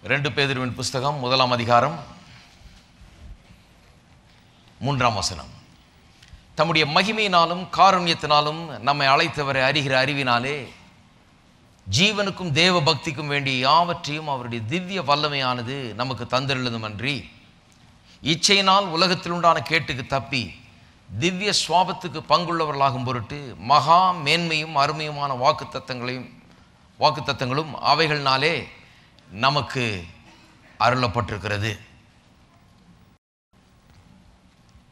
2 பேதுருவின் புஸ்தகம் 1ஆம் அதிகாரம் 3ஆம் வசனம். தம்முடைய மகிமையினாலும் காருண்யத்தினாலும் நம்மை அழைத்தவரை அறிகிற அறிவினாலே ஜீவனுக்கும் தேவ பக்திக்கும் வேண்டிய யாவற்றையும் அவருடைய திவ்ய வல்லமையானது நமக்கு தந்திருந்ததுமன்றி இச்சையினால் உலகத்தில் உண்டான கேட்டுக்கு தப்பி திவ்ய சுவாபத்துக்கு பங்குள்ளவர்களாகும் பொருட்டு மகா மேன்மையும் அருமையுமான வாக்குத்தத்தங்களும் அவைகளினாலே நமக்கு அருளப்பட்டிருக்கிறது.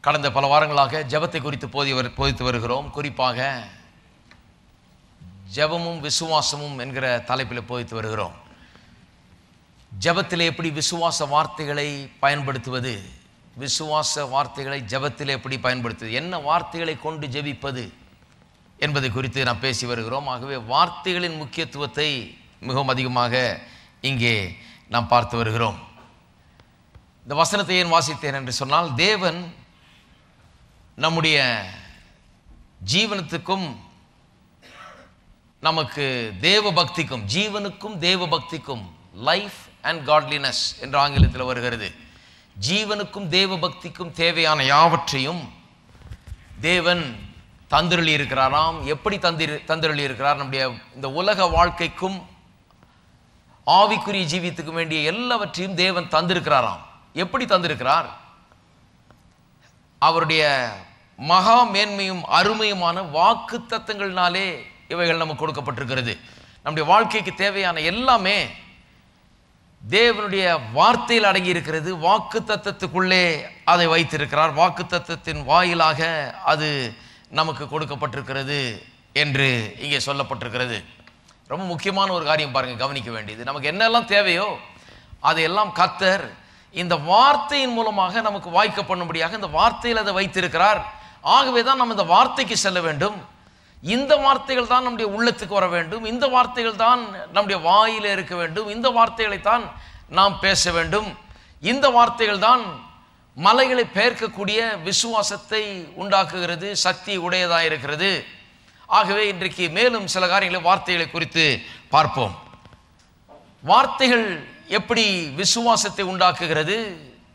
கடந்த பல வாரங்களாக ஜெபத்தை குறித்து போதித்து வருகிறோம். குறிப்பாக ஜெபமும் விசுவாசமும் என்கிற தலைப்பில் போதித்து வருகிறோம். ஜெபத்தில் எப்படி விசுவாச வார்த்தைகளை பயன்படுத்துவது, விசுவாச வார்த்தைகளை ஜெபத்தில் எப்படி பயன்படுத்துவது, என்ன வார்த்தைகளை கொண்டு ஜெபிப்பது என்பதை குறித்து நாம் பேசி வருகிறோம். ஆகவே வார்த்தைகளின் முக்கியத்துவத்தை மிகவும் அதிகமாக இங்கே நாம் பார்த்து வருகிறோம். இந்த வசனத்தை ஏன் வாசித்தேன் என்று சொன்னால், தேவன் நம்முடைய ஜீவனத்துக்கும் நமக்கு தேவ பக்திக்கும், ஜீவனுக்கும் தேவ பக்திக்கும், லைஃப் அண்ட் காட்லினஸ் என்று ஆங்கிலத்தில் வருகிறது, ஜீவனுக்கும் தேவ பக்திக்கும் தேவையான யாவற்றையும் தேவன் தந்திரளி இருக்கிறாராம். எப்படி தந்திரளி இருக்கிறார்? நம்முடைய இந்த உலக வாழ்க்கைக்கும் ஆவிக்குரிய ஜீவித்துக்கு வேண்டிய எல்லாவற்றையும் தேவன் தந்திருக்கிறாராம். எப்படி தந்திருக்கிறார்? அவருடைய மகா மேன்மையும் அருமையுமான வாக்கு தத்தங்களினாலே இவைகள் நமக்கு கொடுக்கப்பட்டிருக்கிறது. நம்முடைய வாழ்க்கைக்கு தேவையான எல்லாமே தேவனுடைய வார்த்தையில் அடங்கி இருக்கிறது. வாக்கு தத்தத்துக்குள்ளே அதை வைத்திருக்கிறார். வாக்கு தத்தத்தின் வாயிலாக அது நமக்கு கொடுக்கப்பட்டிருக்கிறது என்று இங்கே சொல்லப்பட்டிருக்கிறது. ரொம்ப முக்கியமான ஒரு காரியம் பாருங்க, கவனிக்க வேண்டியது. நமக்கு என்னெல்லாம் தேவையோ அதையெல்லாம் கர்த்தர் இந்த வார்த்தையின் மூலமாக நமக்கு வாய்க்க பண்ணும்படியாக இந்த வார்த்தையில் அதை வைத்திருக்கிறார். ஆகவே தான் நம்ம இந்த வார்த்தைக்கு செல்ல வேண்டும். இந்த வார்த்தைகள் தான் நம்முடைய உள்ளத்துக்கு வர வேண்டும். இந்த வார்த்தைகள் தான் நம்முடைய வாயில இருக்க வேண்டும். இந்த வார்த்தைகளைத்தான் நாம் பேச வேண்டும். இந்த வார்த்தைகள் தான் மலைகளை பெயர்க்கக்கூடிய விசுவாசத்தை உண்டாக்குகிறது, சக்தி உடையதாக இருக்கிறது. ஆகவே இன்றைக்கு மேலும் சில காரியங்களை, வார்த்தைகளை குறித்து பார்ப்போம். வார்த்தைகள் எப்படி விசுவாசத்தை உண்டாக்குகிறது,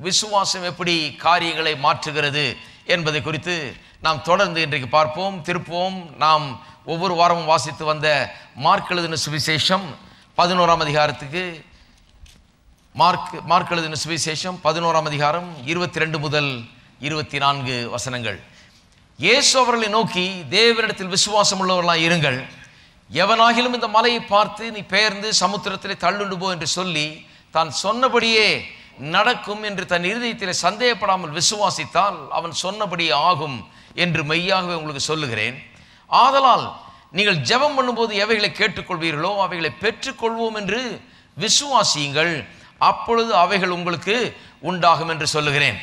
விசுவாசம் எப்படி காரியங்களை மாற்றுகிறது என்பதை குறித்து நாம் தொடர்ந்து இன்றைக்கு பார்ப்போம். திருப்போம். நாம் ஒவ்வொரு வாரமும் வாசித்து வந்த மார்க் எழுதின சுவிசேஷம் 11ஆம் அதிகாரத்துக்கு, மார்க் எழுதின சுவிசேஷம் 11ஆம் அதிகாரம் 22 முதல் 24 வசனங்கள். இயேசு அவர்களை நோக்கி, தேவனிடத்தில் விசுவாசம் உள்ளவர்களாய் இருங்கள். எவனாகிலும் இந்த மலையை பார்த்து நீ பெயர்ந்து சமுத்திரத்திலே தள்ளுண்டு போ என்று சொல்லி தான் சொன்னபடியே நடக்கும் என்று தன் இருதயத்தில் சந்தேகப்படாமல் விசுவாசித்தால் அவன் சொன்னபடியே ஆகும் என்று மெய்யாகவே உங்களுக்கு சொல்லுகிறேன். ஆதலால் நீங்கள் ஜெபம் பண்ணும்போது எவைகளை கேட்டுக்கொள்வீர்களோ அவைகளை பெற்றுக்கொள்வோம் என்று விசுவாசியுங்கள், அப்பொழுது அவைகள் உங்களுக்கு உண்டாகும் என்று சொல்லுகிறேன்.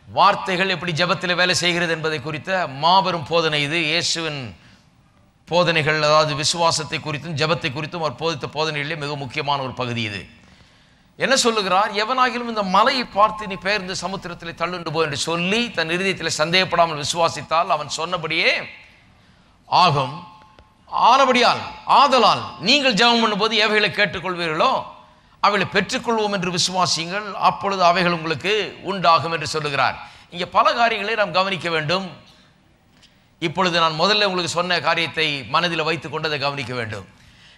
வார்த்தைகள் எப்படி ஜெபத்தில் வேலை செய்கிறது என்பதை குறித்த மாபெரும் போதனை இது. இயேசுவின் போதனைகள், அதாவது விசுவாசத்தை குறித்தும் ஜெபத்தை குறித்தும் அவர் போதித்த போதனைகளிலே மிக முக்கியமான ஒரு பகுதி இது. என்ன சொல்லுகிறார்? எவனாகிலும் இந்த மலையை பார்த்து நீ பெயர்ந்து சமுத்திரத்தில் தள்ளுண்டு போ என்று சொல்லி தன் இருதயத்தில் சந்தேகப்படாமல் விசுவாசித்தால் அவன் சொன்னபடியே ஆகும். ஆதலால் நீங்கள் ஜெபம் பண்ணும்போது எவைகளை கேட்டுக்கொள்வீர்களோ அவைகளை பெற்றுக்கொள்வோம் என்று விசுவாசியுங்கள், அப்பொழுது அவைகள் உங்களுக்கு உண்டாகும் என்று சொல்லுகிறார். இங்கே பல காரியங்களை நாம் கவனிக்க வேண்டும். இப்பொழுது நான் முதல்ல உங்களுக்கு சொன்ன காரியத்தை மனதில் வைத்துக் கொண்டதை கவனிக்க வேண்டும்.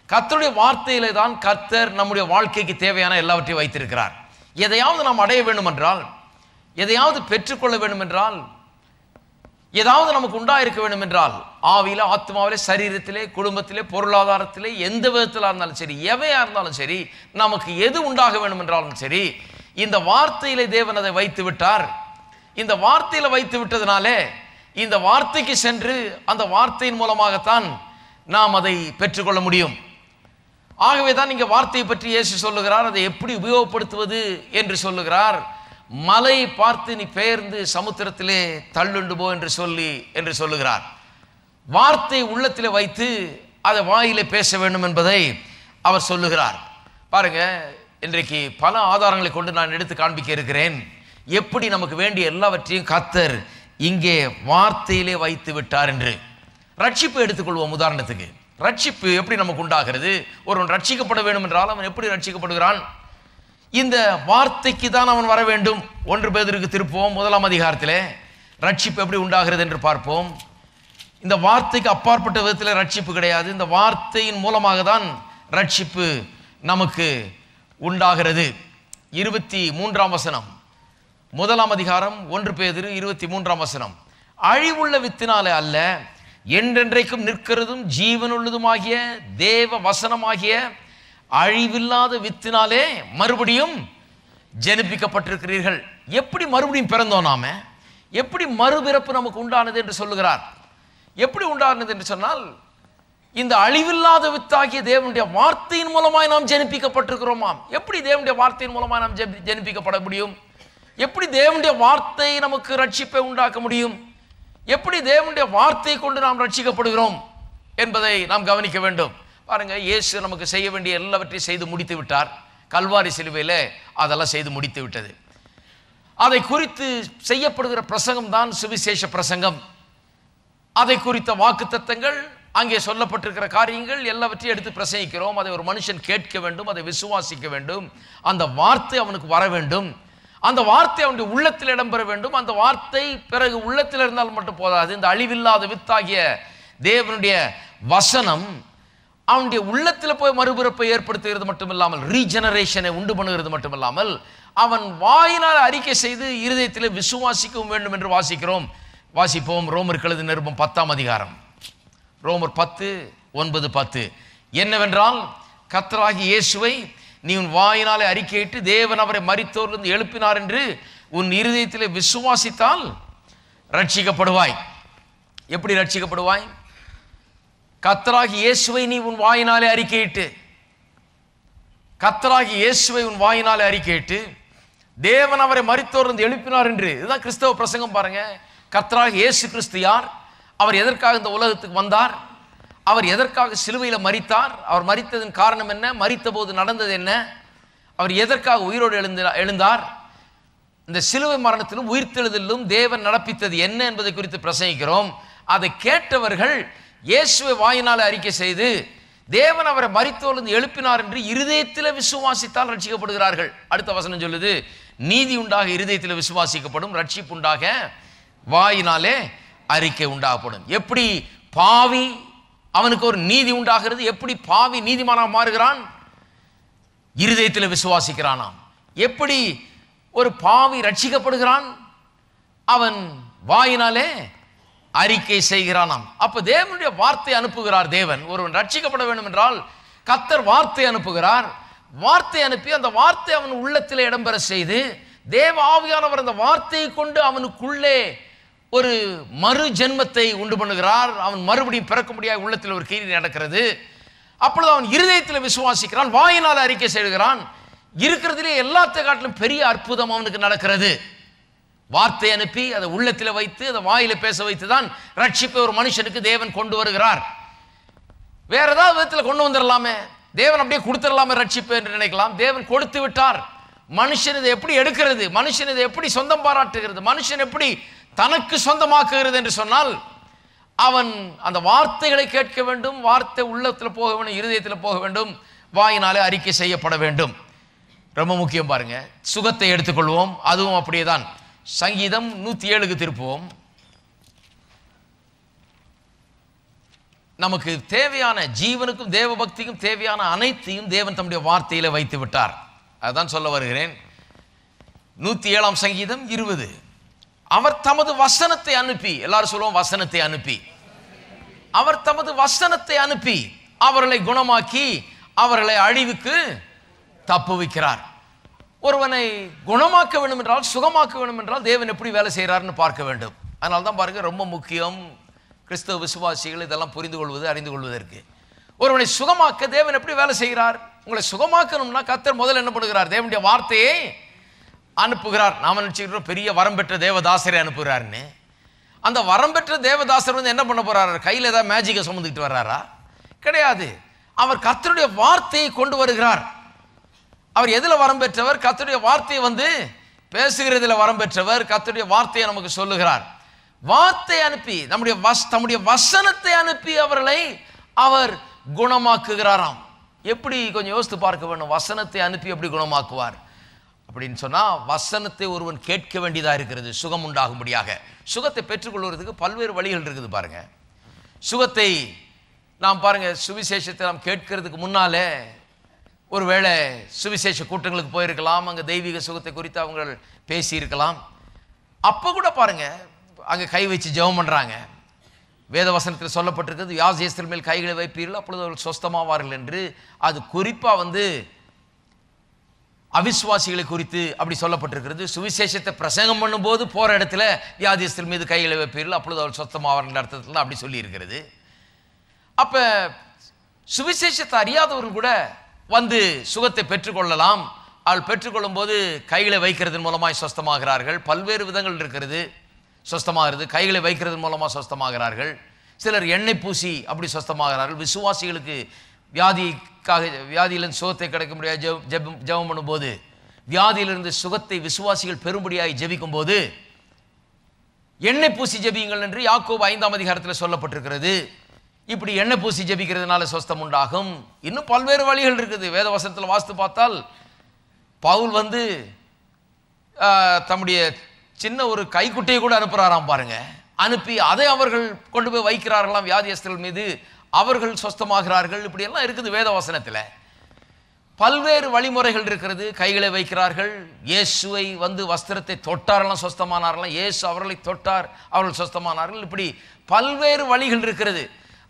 கர்த்தருடைய வார்த்தையிலே தான் கர்த்தர் நம்முடைய வாழ்க்கைக்கு தேவையான எல்லாவற்றையும் வைத்திருக்கிறார். எதையாவது நாம் அடைய வேண்டும் என்றால், எதையாவது பெற்றுக்கொள்ள வேண்டும் என்றால், ஏதாவது நமக்கு உண்டாயிருக்க வேண்டும் என்றால், ஆவியில, ஆத்மாவிலே, சரீரத்திலே, குடும்பத்திலே, பொருளாதாரத்திலே, எந்த விதத்தில் இருந்தாலும் சரி, எவையா இருந்தாலும் சரி, நமக்கு எது உண்டாக வேண்டும் என்றாலும் சரி, இந்த வார்த்தையிலே தேவன் அதை வைத்து விட்டார். இந்த வார்த்தையில வைத்து விட்டதுனாலே இந்த வார்த்தைக்கு சென்று அந்த வார்த்தையின் மூலமாகத்தான் நாம் அதை பெற்றுக்கொள்ள முடியும். ஆகவே தான் இங்கே வார்த்தையை பற்றி இயேசு சொல்லுகிறார். அதை எப்படி உபயோகப்படுத்துவது என்று சொல்லுகிறார். மலையை பார்த்து நீ பெயர்ந்து சமுத்திரத்திலே தள்ளுண்டு போ என்று சொல்லுகிறார். வார்த்தை உள்ளத்திலே வைத்து அதை வாயிலே பேச வேண்டும் என்பதை அவர் சொல்லுகிறார். பாருங்க, இன்றைக்கு பல ஆதாரங்களை கொண்டு நான் எடுத்து காண்பிக்க இருக்கிறேன். எப்படி நமக்கு வேண்டிய எல்லாவற்றையும் கர்த்தர் இங்கே வார்த்தையிலே வைத்து விட்டார் என்று. ரட்சிப்பு எடுத்துக்கொள்வோம். உதாரணத்துக்கு, ரட்சிப்பு எப்படி நமக்கு உண்டாகிறது? ஒருவன் ரட்சிக்கப்பட வேண்டும் என்றால் அவன் எப்படி ரட்சிக்கப்படுகிறான்? இந்த வார்த்தைக்கு தான் அவன் வர வேண்டும். 1 பேதுருக்கு திருப்புவோம். 1ஆம் அதிகாரத்திலே ரட்சிப்பு எப்படி உண்டாகிறது என்று பார்ப்போம். இந்த வார்த்தைக்கு அப்பாற்பட்ட விதத்தில் ரட்சிப்பு கிடையாது. இந்த வார்த்தையின் மூலமாக தான் ரட்சிப்பு நமக்கு உண்டாகிறது. 23ஆம் வசனம், 1ஆம் அதிகாரம் 1 பேதுரு 23ஆம் வசனம். அழிவுள்ள வித்தினாலே அல்ல, என்றென்றைக்கும் நிற்கிறதும் ஜீவனுள்ளதுமாகிய தேவ வசனமாகிய அழிவில்லாத வித்தினாலே மறுபடியும் ஜனிப்பிக்கப்பட்டிருக்கிறீர்கள். எப்படி மறுபடியும் பிறந்தோம் நாம? எப்படி மறுபிறப்பு நமக்கு உண்டானது என்று சொல்லுகிறார். எப்படி உண்டானது என்று சொன்னால், இந்த அழிவில்லாத வித்தாகிய தேவனுடைய வார்த்தையின் மூலமாய் நாம் ஜனிப்பிக்கப்பட்டிருக்கிறோமாம். எப்படி தேவனுடைய வார்த்தையின் மூலமாய் நாம் ஜனிப்பிக்கப்பட முடியும்? எப்படி தேவனுடைய வார்த்தை நமக்கு ரட்சிப்பை உண்டாக்க முடியும்? எப்படி தேவனுடைய வார்த்தை கொண்டு நாம் ரட்சிக்கப்படுகிறோம் என்பதை நாம் கவனிக்க வேண்டும். பாருங்க, இயேசு நமக்கு செய்ய வேண்டிய எல்லாவற்றையும் செய்து முடித்து விட்டார். கல்வாரி சிலுவையில் அதெல்லாம் செய்து முடித்து விட்டது. அதை குறித்து செய்யப்படுகிற பிரசங்கம் தான் சுவிசேஷ பிரசங்கம். அதை குறித்த வாக்குத்தத்தங்கள், அங்கே சொல்லப்பட்டிருக்கிற காரியங்கள் எல்லாவற்றையும் எடுத்து பிரசங்கிக்கிறோம். அதை ஒரு மனுஷன் கேட்க வேண்டும், அதை விசுவாசிக்க வேண்டும், அந்த வார்த்தை அவனுக்கு வர வேண்டும், அந்த வார்த்தை அவனுடைய உள்ளத்தில் இடம்பெற வேண்டும். அந்த வார்த்தை பிறகு உள்ளத்தில் இருந்தால் மட்டும் போதாது. இந்த அழிவில்லாத வித்தாகிய தேவனுடைய வசனம் அவனுடைய உள்ளத்தில் போய் மறுபிறப்பை ஏற்படுத்துகிறது மட்டுமில்லாமல், ரீஜெனரேஷனை உண்டு பண்ணுகிறது மட்டுமில்லாமல், அவன் வாயினால் அறிக்கை செய்து இருதயத்தில் விசுவாசிக்கவும் வேண்டும் என்று வாசிப்போம். ரோமர் எழுதின நிருபம் 10ஆம் அதிகாரம், ரோமர் 10:9-10. என்னவென்றால், கர்த்தராகிய இயேசுவை நீ உன் வாயினாலே அறிக்கையிட்டு தேவன் அவரை மரித்தோரிலிருந்து எழுப்பினார் என்று உன் இருதயத்திலே விசுவாசித்தால் ரட்சிக்கப்படுவாய். எப்படி ரட்சிக்கப்படுவாய்? கர்த்தராகிய இயேசுவை நீ உன் வாயினாலே அறிக்கையிட்டு, கர்த்தராகிய இயேசுவை உன் வாயினாலே அறிக்கையிட்டு தேவன் அவரை மரித்தோரிலிருந்து எழுப்பினார் என்று. இதுதான் கிறிஸ்தவ பிரசங்கம். பாருங்க, கர்த்தராகிய இயேசு கிறிஸ்து யார்? அவர் எதற்காக இந்த உலகத்துக்கு வந்தார்? அவர் எதற்காக சிலுவையில் மரித்தார்? அவர் மரித்ததன் காரணம் என்ன? மரித்த போது நடந்தது என்ன? அவர் எதற்காக உயிரோடு எழுந்தார்? இந்த சிலுவை மரணத்திலும் உயிர்த்தெழுதலிலும் தேவன் நடப்பித்தது என்ன என்பதை குறித்து பிரசங்கிக்கிறோம். அதை கேட்டவர்கள் இயேசுவை வாயினால் அறிக்கை செய்து தேவன் அவரை மரித்தோரிலிருந்து எழுப்பினார் என்று இருதயத்தில் விசுவாசித்தால் ரட்சிக்கப்படுகிறார்கள். அடுத்த வசனம் சொல்லுது, நீதி உண்டாக இருதயத்தில் விசுவாசிக்கப்படும், ரட்சிப்பு உண்டாக வாயினாலே அறிக்கை உண்டாகப்படும். எப்படி பாவி அவனுக்கு ஒரு நீதி உண்டாகிறது? எப்படி பாவி நீதிமானாக மாறுகிறான்? இருதயத்தில் விசுவாசிக்கிறானாம். எப்படி ஒரு பாவி ரட்சிக்கப்படுகிறான்? அவன் வாயினாலே அறிக்கை செய்கிறானாம். அப்ப தேவனுடைய வார்த்தை அனுப்புகிறார். தேவன் ஒருவன் ரட்சிக்கப்பட வேண்டும் என்றால் கர்த்தர் வார்த்தை அனுப்புகிறார். வார்த்தை அனுப்பி அந்த வார்த்தை அவன் உள்ளத்தில் இடம்பெற செய்து தேவ ஆவியானவர் அந்த வார்த்தையை கொண்டு அவனுக்குள்ளே ஒரு மறு ஜென்மத்தை உண்டு பண்ணுகிறார். அவன் மறுபடியும் பிறக்க முடியாத உள்ளத்தில் ஒரு கிரியை நடக்கிறது. அப்பொழுது அவன் இருதயத்தில் விசுவாசிக்கிறான், வாயினால் அறிக்கை செய்கிறான். இருக்கிறதுலே எல்லாத்தை காட்டிலும் பெரிய அற்புதம் அவனுக்கு நடக்கிறது. வார்த்தை அனுப்பி அதை உள்ளத்தில் வைத்து அதை வாயில பேச வைத்து தான் ரட்சிப்பை ஒரு மனுஷனுக்கு தேவன் கொண்டு வருகிறார். வேற ஏதாவது விதத்தில் கொண்டு வந்துடலாமே, தேவன் அப்படியே கொடுத்துடலாமே ரட்சிப்பு என்று நினைக்கலாம். தேவன் கொடுத்து விட்டார். மனுஷன் இதை எப்படி எடுக்கிறது? மனுஷன் இதை எப்படி சொந்தம் பாராட்டுகிறது? மனுஷன் எப்படி தனக்கு சொந்தமாக்குகிறது என்று சொன்னால், அவன் அந்த வார்த்தைகளை கேட்க வேண்டும், வார்த்தை உள்ளத்தில் போக வேண்டும், இருதயத்தில் போக வேண்டும், வாயினாலே அறிக்கை செய்யப்பட வேண்டும். ரொம்ப முக்கியம். பாருங்க, சுகத்தை எடுத்துக்கொள்வோம், அதுவும் அப்படியே தான். சங்கீதம் 107க்கு திருப்புவோம். நமக்கு தேவையான ஜீவனுக்கும் தேவ பக்திக்கும் தேவையான அனைத்தையும் தேவன் தம்முடைய வார்த்தையில வைத்து விட்டார். அதுதான் சொல்ல வருகிறேன். 107ஆம் சங்கீதம் 20. அவர் தமது வசனத்தை அனுப்பி, எல்லாரும் சொல்லுவோம் வசனத்தை அனுப்பி, அவர் தமது வசனத்தை அனுப்பி அவர்களை குணமாக்கி அவர்களை அழிவுக்கு தப்புவிக்கிறார். ஒருவனை குணமாக்க வேண்டும் என்றால், சுகமாக்க வேண்டும் என்றால் தேவன் எப்படி வேலை செய்கிறார்னு பார்க்க வேண்டும். அதனால தான் பாருங்க, ரொம்ப முக்கியம் கிறிஸ்தவ விசுவாசிகள் இதெல்லாம் புரிந்து கொள்வது, அறிந்து கொள்வதற்கு. ஒருவனை சுகமாக்க தேவன் எப்படி வேலை செய்கிறார்? உங்களை சுகமாக்கணும்னா கர்த்தர் முதல்ல என்ன பண்ணுகிறார்? தேவனுடைய வார்த்தையை அனுப்புகிறார். நாம நினைச்சுக்கிறோம் பெரிய வரம் பெற்ற தேவதாசரை அனுப்புகிறாருன்னு. அந்த வரம் பெற்ற தேவதாசர் வந்து என்ன பண்ண போறாரு? கையில் ஏதாவது மேஜிக்கை சுமந்துக்கிட்டு வர்றாரா? கிடையாது. அவர் கர்த்தருடைய வார்த்தையை கொண்டு வருகிறார். அவர் எதில் வரம் பெற்றவர்? கர்த்தருடைய வார்த்தையை வந்து பேசுகிறதில் வரம் பெற்றவர். கர்த்தருடைய வார்த்தையை நமக்கு சொல்லுகிறார். வார்த்தை அனுப்பி தம்முடைய வசனத்தை அனுப்பி அவர்களை அவர் குணமாக்குகிறாராம். எப்படி? கொஞ்சம் யோசித்து பார்க்க வேண்டும். வசனத்தை அனுப்பி எப்படி குணமாக்குவார்? அப்படின்னு சொன்னால் வசனத்தை ஒருவன் கேட்க வேண்டியதாக இருக்கிறது சுகம் உண்டாகும்படியாக. சுகத்தை பெற்றுக்கொள்வதற்கு பல்வேறு வழிகள் இருக்குது பாருங்கள். சுகத்தை நாம் பாருங்கள், சுவிசேஷத்தை நாம் கேட்கறதுக்கு முன்னாலே ஒருவேளை சுவிசேஷ கூட்டங்களுக்கு போயிருக்கலாம், அங்கே தெய்வீக சுகத்தை குறித்து அவங்க பேசியிருக்கலாம். அப்போ கூட பாருங்கள், அங்கே கை வச்சு ஜெபம் பண்ணுறாங்க. வேத வசனத்தில் சொல்லப்பட்டிருக்கிறது, வியாதியஸ்தர் மேல் கைகளை வைப்பீர்கள் அப்பொழுது அவர்கள் சொஸ்தமாவார்கள் என்று. அது குறிப்பாக அவிசுவாசிகளை குறித்து அப்படி சொல்லப்பட்டிருக்கிறது. சுவிசேஷத்தை பிரசங்கம் பண்ணும்போது போகிற இடத்துல வியாதியஸ்தர் மீது கைகளை வைப்பீர்கள் அப்பொழுது அவர்கள் சொஸ்தமாவார்கள் அர்த்தத்தில் அப்படி சொல்லி இருக்கிறது. அப்போ சுவிசேஷத்தை அறியாதவர்கள் கூட சுகத்தை பெற்றுக்கொள்ளலாம். அவள் பெற்றுக்கொள்ளும் போது கைகளை வைக்கிறதன் மூலமாக சொஸ்தமாகிறார்கள். பல்வேறு விதங்கள் இருக்கிறது சொஸ்தமாகிறது. கைகளை வைக்கிறதன் மூலமாக சொஸ்தமாகிறார்கள். சிலர் எண்ணெய் பூசி அப்படி சொஸ்தமாகிறார்கள். விசுவாசிகளுக்கு வியாதியிலிருந்து சுகத்தை கிடைக்க முடியாது ஜெபம் பண்ணும்போது, வியாதியிலிருந்து சுகத்தை விசுவாசிகள் பெரும்படியாய் ஜெபிக்கும் போது எண்ணெய் பூசி ஜெபியுங்கள் என்று யாக்கோபு 5ஆம் அதிகாரத்தில் சொல்லப்பட்டிருக்கிறது. இப்படி எண்ணெய் பூசி ஜெபிக்கிறதுனால சொஸ்தம் உண்டாகும். இன்னும் பல்வேறு வழிகள் இருக்குது. வேத வசனத்தில் வாசித்து பார்த்தால் பவுல் தம்முடைய சின்ன ஒரு கைக்குட்டையை கூட அனுப்புகிறாராம் பாருங்க. அனுப்பி அதை அவர்கள் கொண்டு போய் வைக்கிறார்களாம் வியாதியஸ்தர்கள் மீது, அவர்கள் சொஸ்தமாகிறார்கள். இப்படியெல்லாம் இருக்குது வேத வசனத்தில். பல்வேறு வழிமுறைகள் இருக்கிறது. கைகளை வைக்கிறார்கள். இயேசுவை வஸ்திரத்தை தொட்டாரெல்லாம் சொஸ்தமானார்களாம். இயேசு அவர்களை தொட்டார், அவர்கள் சொஸ்தமானார்கள். இப்படி பல்வேறு வழிகள் இருக்கிறது.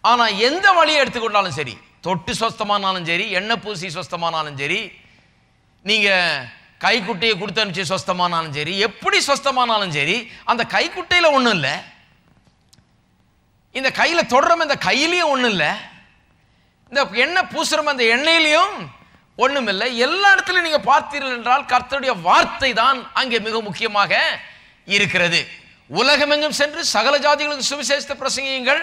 ஆனால் எந்த வழியை எடுத்துக்கொண்டாலும் சரி, தொட்டு சொஸ்தமானாலும் சரி, எண்ணெய் பூசி சொஸ்தமானாலும் சரி, நீங்கள் கைக்குட்டையை கொடுத்து அனுப்பிச்சு சொஸ்தமானாலும் சரி, எப்படி சொஸ்தமானாலும் சரி, அந்த கைக்குட்டையில் ஒன்றும் இல்லை, இந்த கையில் தொடரும் இந்த கையிலையும் ஒன்றும் இல்லை, இந்த எண்ணெய் பூசுறோம் அந்த எண்ணெயிலையும் ஒன்றும் இல்லை. எல்லா இடத்துலையும் நீங்கள் பார்த்தீர்கள் என்றால் கர்த்தருடைய வார்த்தை தான் அங்கே மிக முக்கியமாக இருக்கிறது. உலகமெங்கும் சென்று சகல ஜாதிகளுக்கு சுவிசேஷத்தை பிரசங்கியுங்கள்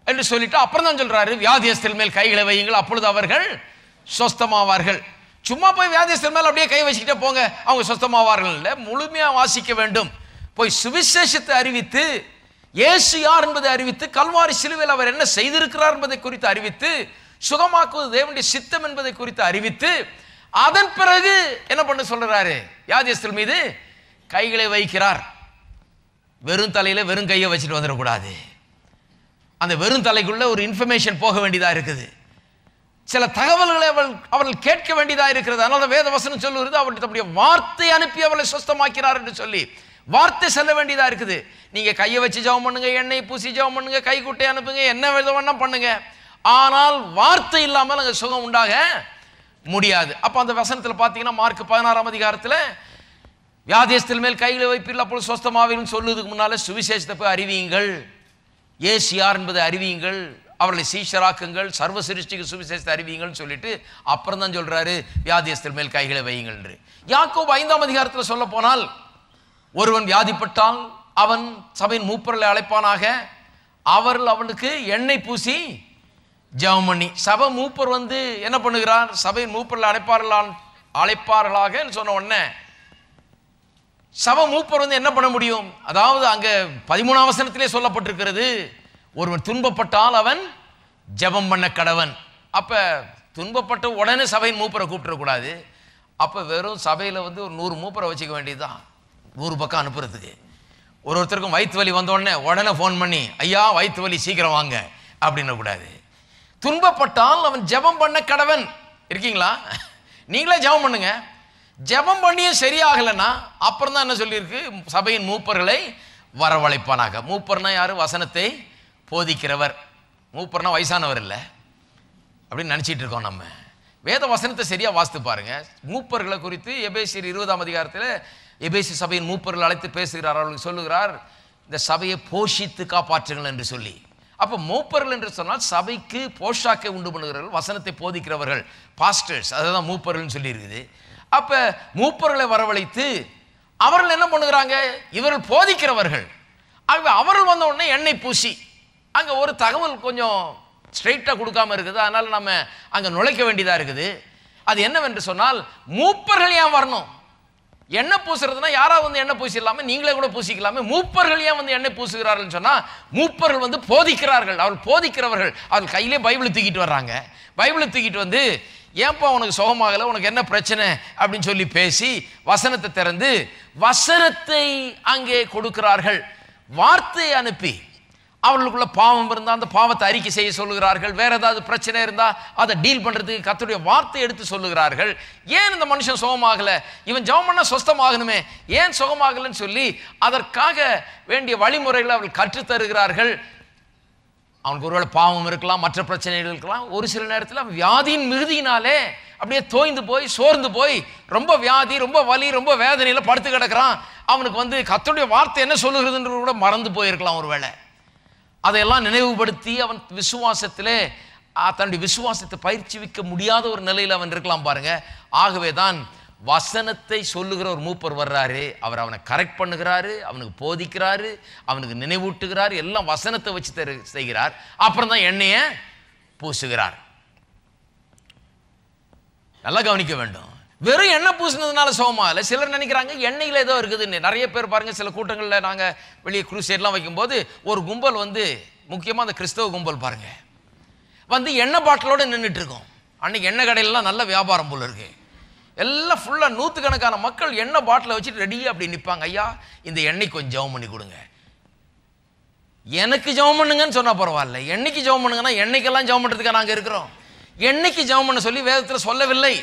என்று சொல்லிட்டு அப்புறம் தான் சொல்றாரு, வியாதியஸ்தர் மேல் கைகளை வையுங்கள் அப்பொழுது அவர்கள் சொஸ்தமாவார்கள். சும்மா போய் வியாதியஸ்தர் மேல் அப்படியே கை வச்சுக்கிட்டே போங்க அவங்க சொஸ்தமாவார்கள் இல்லை, முழுமையாக வாசிக்க வேண்டும். போய் சுவிசேஷத்தை அறிவித்து, இயேசு யார் என்பதை அறிவித்து, கல்வாரி சிலுவையில் அவர் என்ன செய்திருக்கிறார் என்பதை குறித்து அறிவித்து, சுகமாக்குவது தேவனுடைய சித்தம் என்பதை குறித்து அறிவித்து, அதன் பிறகு என்ன பண்ண சொல்றாரு, வியாதியஸ்தர் மீது கைகளை வைக்கிறார். வெறும் தலையில வெறும் கையை வச்சுட்டு வந்துடக்கூடாது. அந்த வெறும் தலைக்குள்ள ஒரு இன்ஃபர்மேஷன் போக வேண்டியதாக இருக்குது. சில தகவல்களை அவர்கள் கேட்க வேண்டியதாக இருக்கிறது. அதனால வேத வசனம் சொல்லுகிறது, அவருடைய வார்த்தை அனுப்பி அவளை சொஸ்தமாக்கிறார் என்று சொல்லி வார்த்தை செல்ல வேண்டியதாக இருக்குது. நீங்க கையை வச்சு ஜெபம் பண்ணுங்க, எண்ணெய் பூசி ஜெபம் பண்ணுங்க, கைக்குட்டை அனுப்புங்க, என்ன விதம் பண்ணுங்க, ஆனால் வார்த்தை இல்லாமல் அங்கே சுகம் உண்டாக முடியாது. அப்போ அந்த வசனத்தில் பார்த்தீங்கன்னா மார்க் 16ஆம் அதிகாரத்தில் வியாதியஸ்தர் மேல் கைகளை வைப்பீர்கள் அப்பொழுது சொஸ்தமாவீர்கள் சொல்லுவதுக்கு முன்னால சுவிசேஷத்தை போய் அறிவியுங்கள், இயேசு யார் என்பதை அறிவியுங்கள், அவர்களை சீஷராக்குங்கள், சர்வ சிருஷ்டிக்கு சுவிசேஷத்தை அறிவியுங்கள் சொல்லிட்டு அப்புறம் தான் சொல்றாரு வியாதியஸ்தர் மேல் கைகளை வையுங்கள் என்று. யாக்கோபு 5ஆம் அதிகாரத்தில் சொல்ல போனால், ஒருவன் வியாதிப்பட்டால் அவன் சபையின் மூப்பர்களை அழைப்பானாக, அவர்கள் அவனுக்கு எண்ணெய் பூசி ஜெபம் பண்ணி, சபை மூப்பர் என்ன பண்ணுகிறார், சபையின் மூப்பர்களை அழைப்பார்களாக சொன்ன உடனே சபை மூப்பர் என்ன பண்ண முடியும்? அதாவது அங்க 13ஆம் வசனத்திலே சொல்லப்பட்டிருக்கிறது, ஒருவன் துன்பப்பட்டால் அவன் ஜெபம் பண்ண கடவன். அப்ப துன்பப்பட்ட உடனே சபையின் மூப்பரை கூப்பிடக்கூடாது. அப்ப வெறும் சபையில ஒரு 100 மூப்பரை வச்சுக்க வேண்டியதுதான், 100 பக்கம் அனுப்புறதுக்கு. ஒருத்தருக்கும் வயிற்று வலி வந்தோடனே உடனே ஃபோன் பண்ணி, ஐயா வயிற்று வலி சீக்கிரம் வாங்க அப்படின்னு கூடாது. துன்பப்பட்டால் அவன் ஜெபம் பண்ண கடவன். இருக்கீங்களா? நீங்களே ஜெபம் பண்ணுங்க. ஜெபம் பண்ணியும் சரியாகலைன்னா அப்புறம் தான் என்ன சொல்லியிருக்கு, சபையின் மூப்பர்களை வரவழைப்பானாக. மூப்பர்னா யாரு? வசனத்தை போதிக்கிறவர். மூப்பர்னா வயசானவர் இல்லை அப்படின்னு நினச்சிட்டு இருக்கோம் நம்ம. வேத வசனத்தை சரியாக வாசித்து பாருங்க. மூப்பர்களை குறித்து எபேசியர் 20ஆம் அதிகாரத்தில் எபேசி சபையின் மூப்பர்கள் அழைத்து பேசுகிறார். அவர்களுக்கு சொல்லுகிறார், இந்த சபையை போஷித்து காப்பாற்றுங்கள் என்று சொல்லி. அப்போ மூப்பர்கள் என்று சொன்னால் சபைக்கு போஷாக்கை உண்டு பண்ணுகிறவர்கள், வசனத்தை போதிக்கிறவர்கள், பாஸ்டர்ஸ், அதுதான் மூப்பர்கள் சொல்லி இருக்குது. அப்ப மூப்பர்களை வரவழைத்து அவர்கள் என்ன பண்ணுகிறாங்க, இவர்கள் போதிக்கிறவர்கள். அவர்கள் வந்த உடனே எண்ணெய் பூசி, அங்க ஒரு தகவல் கொஞ்சம் ஸ்ட்ரெயிட்டா கொடுக்காம இருக்குது, அதனால நம்ம அங்க நுழைக்க வேண்டியதா இருக்குது. அது என்னவென்று சொன்னால், மூப்பர்கள் ஏன் வரணும்? எண்ணெய் பூசுறதுனா யாராவது வந்து எண்ணெய் பூசிடலாமே, நீங்களே கூட பூசிக்கலாமே. மூப்பர்கள் ஏன் வந்து எண்ணெய் பூசுகிறார்கள் சொன்னா, மூப்பர்கள் வந்து போதிக்கிறார்கள். அவர்கள் போதிக்கிறவர்கள். அவர்கள் கையிலே பைபிளை தூக்கிட்டு வர்றாங்க. பைபிளை தூக்கிட்டு வந்து, ஏன்பா உனக்கு சுகமாகலை, உனக்கு என்ன பிரச்சனை அப்படின்னு சொல்லி பேசி வசனத்தை திறந்து வசனத்தை அங்கே கொடுக்கிறார்கள். வார்த்தையை அனுப்பி அவர்களுக்குள்ள பாவம் இருந்தால் அந்த பாவத்தை அறிக்கை செய்ய சொல்லுகிறார்கள். வேற ஏதாவது பிரச்சனை இருந்தால் அதை டீல் பண்ணுறதுக்கு கர்த்தருடைய வார்த்தை எடுத்து சொல்லுகிறார்கள். ஏன் இந்த மனுஷன் சுகமாகலை, இவன் ஜெபம் பண்ணால் சுஸ்தமாகணுமே, ஏன் சுகமாகலைன்னு சொல்லி அதற்காக வேண்டிய வழிமுறைகளை அவர்கள் கற்றுத்தருகிறார்கள். அவனுக்கு ஒருவேளை பாவம் இருக்கலாம், மற்ற பிரச்சனைகள் இருக்கலாம். ஒரு சில நேரத்தில் வியாதியின் மிகுதியினாலே அப்படியே தோய்ந்து போய் சோர்ந்து போய் ரொம்ப வியாதி, ரொம்ப வலி, ரொம்ப வேதனையில் படுத்து கிடக்கிறான். அவனுக்கு வந்து கர்த்தருடைய வார்த்தை என்ன சொல்லுகிறதுன்றது கூட மறந்து போயிருக்கலாம். ஒருவேளை அதையெல்லாம் நினைவுபடுத்தி அவன் விசுவாசத்திலே தன்னுடைய விசுவாசத்தை பயிற்சிவிக்க முடியாத ஒரு நிலையில் அவன் இருக்கலாம் பாருங்க. ஆகவே தான் வசனத்தை சொல்லுகிற ஒரு மூப்பர் வர்றாரு. அவர் அவனை கரெக்ட் பண்ணுகிறாரு, அவனுக்கு போதிக்கிறாரு, அவனுக்கு நினைவூட்டுகிறார். எல்லாம் வசனத்தை வச்சு செய்கிறார். அப்புறம் தான் எண்ணெயை பூசுகிறார். நல்லா கவனிக்க வேண்டும். வெறும் எண்ணெய் பூசினதுனால சுகமாகல. சிலர் நினைக்கிறாங்க எண்ணெயில் ஏதோ இருக்குதுன்னு. நிறைய பேர் பாருங்கள், சில கூட்டங்களில் நாங்கள் வெளியே குரூசைட்லாம் வைக்கும்போது ஒரு கும்பல் வந்து, முக்கியமாக அந்த கிறிஸ்தவ கும்பல் பாருங்கள், வந்து எண்ணெய் பாட்டிலோடு நின்றுட்டு இருக்கோம். அன்றைக்கி எண்ணெய் கடையிலலாம் நல்ல வியாபாரம் போல் இருக்கு. எல்லாம் ஃபுல்லாக நூற்றுக்கணக்கான மக்கள் எண்ணெய் பாட்டிலை வச்சுட்டு ரெடியாக அப்படி நிற்பாங்க. ஐயா இந்த எண்ணெய் கொஞ்சம் ஜெபம் பண்ணி கொடுங்க. எனக்கு ஜெபம் பண்ணுங்கன்னு சொன்னால் பரவாயில்ல, எண்ணெய்க்கு ஜெபம் பண்ணுங்கன்னா எண்ணெய்க்கெல்லாம் ஜெபம் பண்ணுறதுக்காக நாங்கள் இருக்கிறோம். எண்ணெய்க்கு ஜெபம் பண்ண சொல்லி வேதத்தில் சொல்லவில்லை.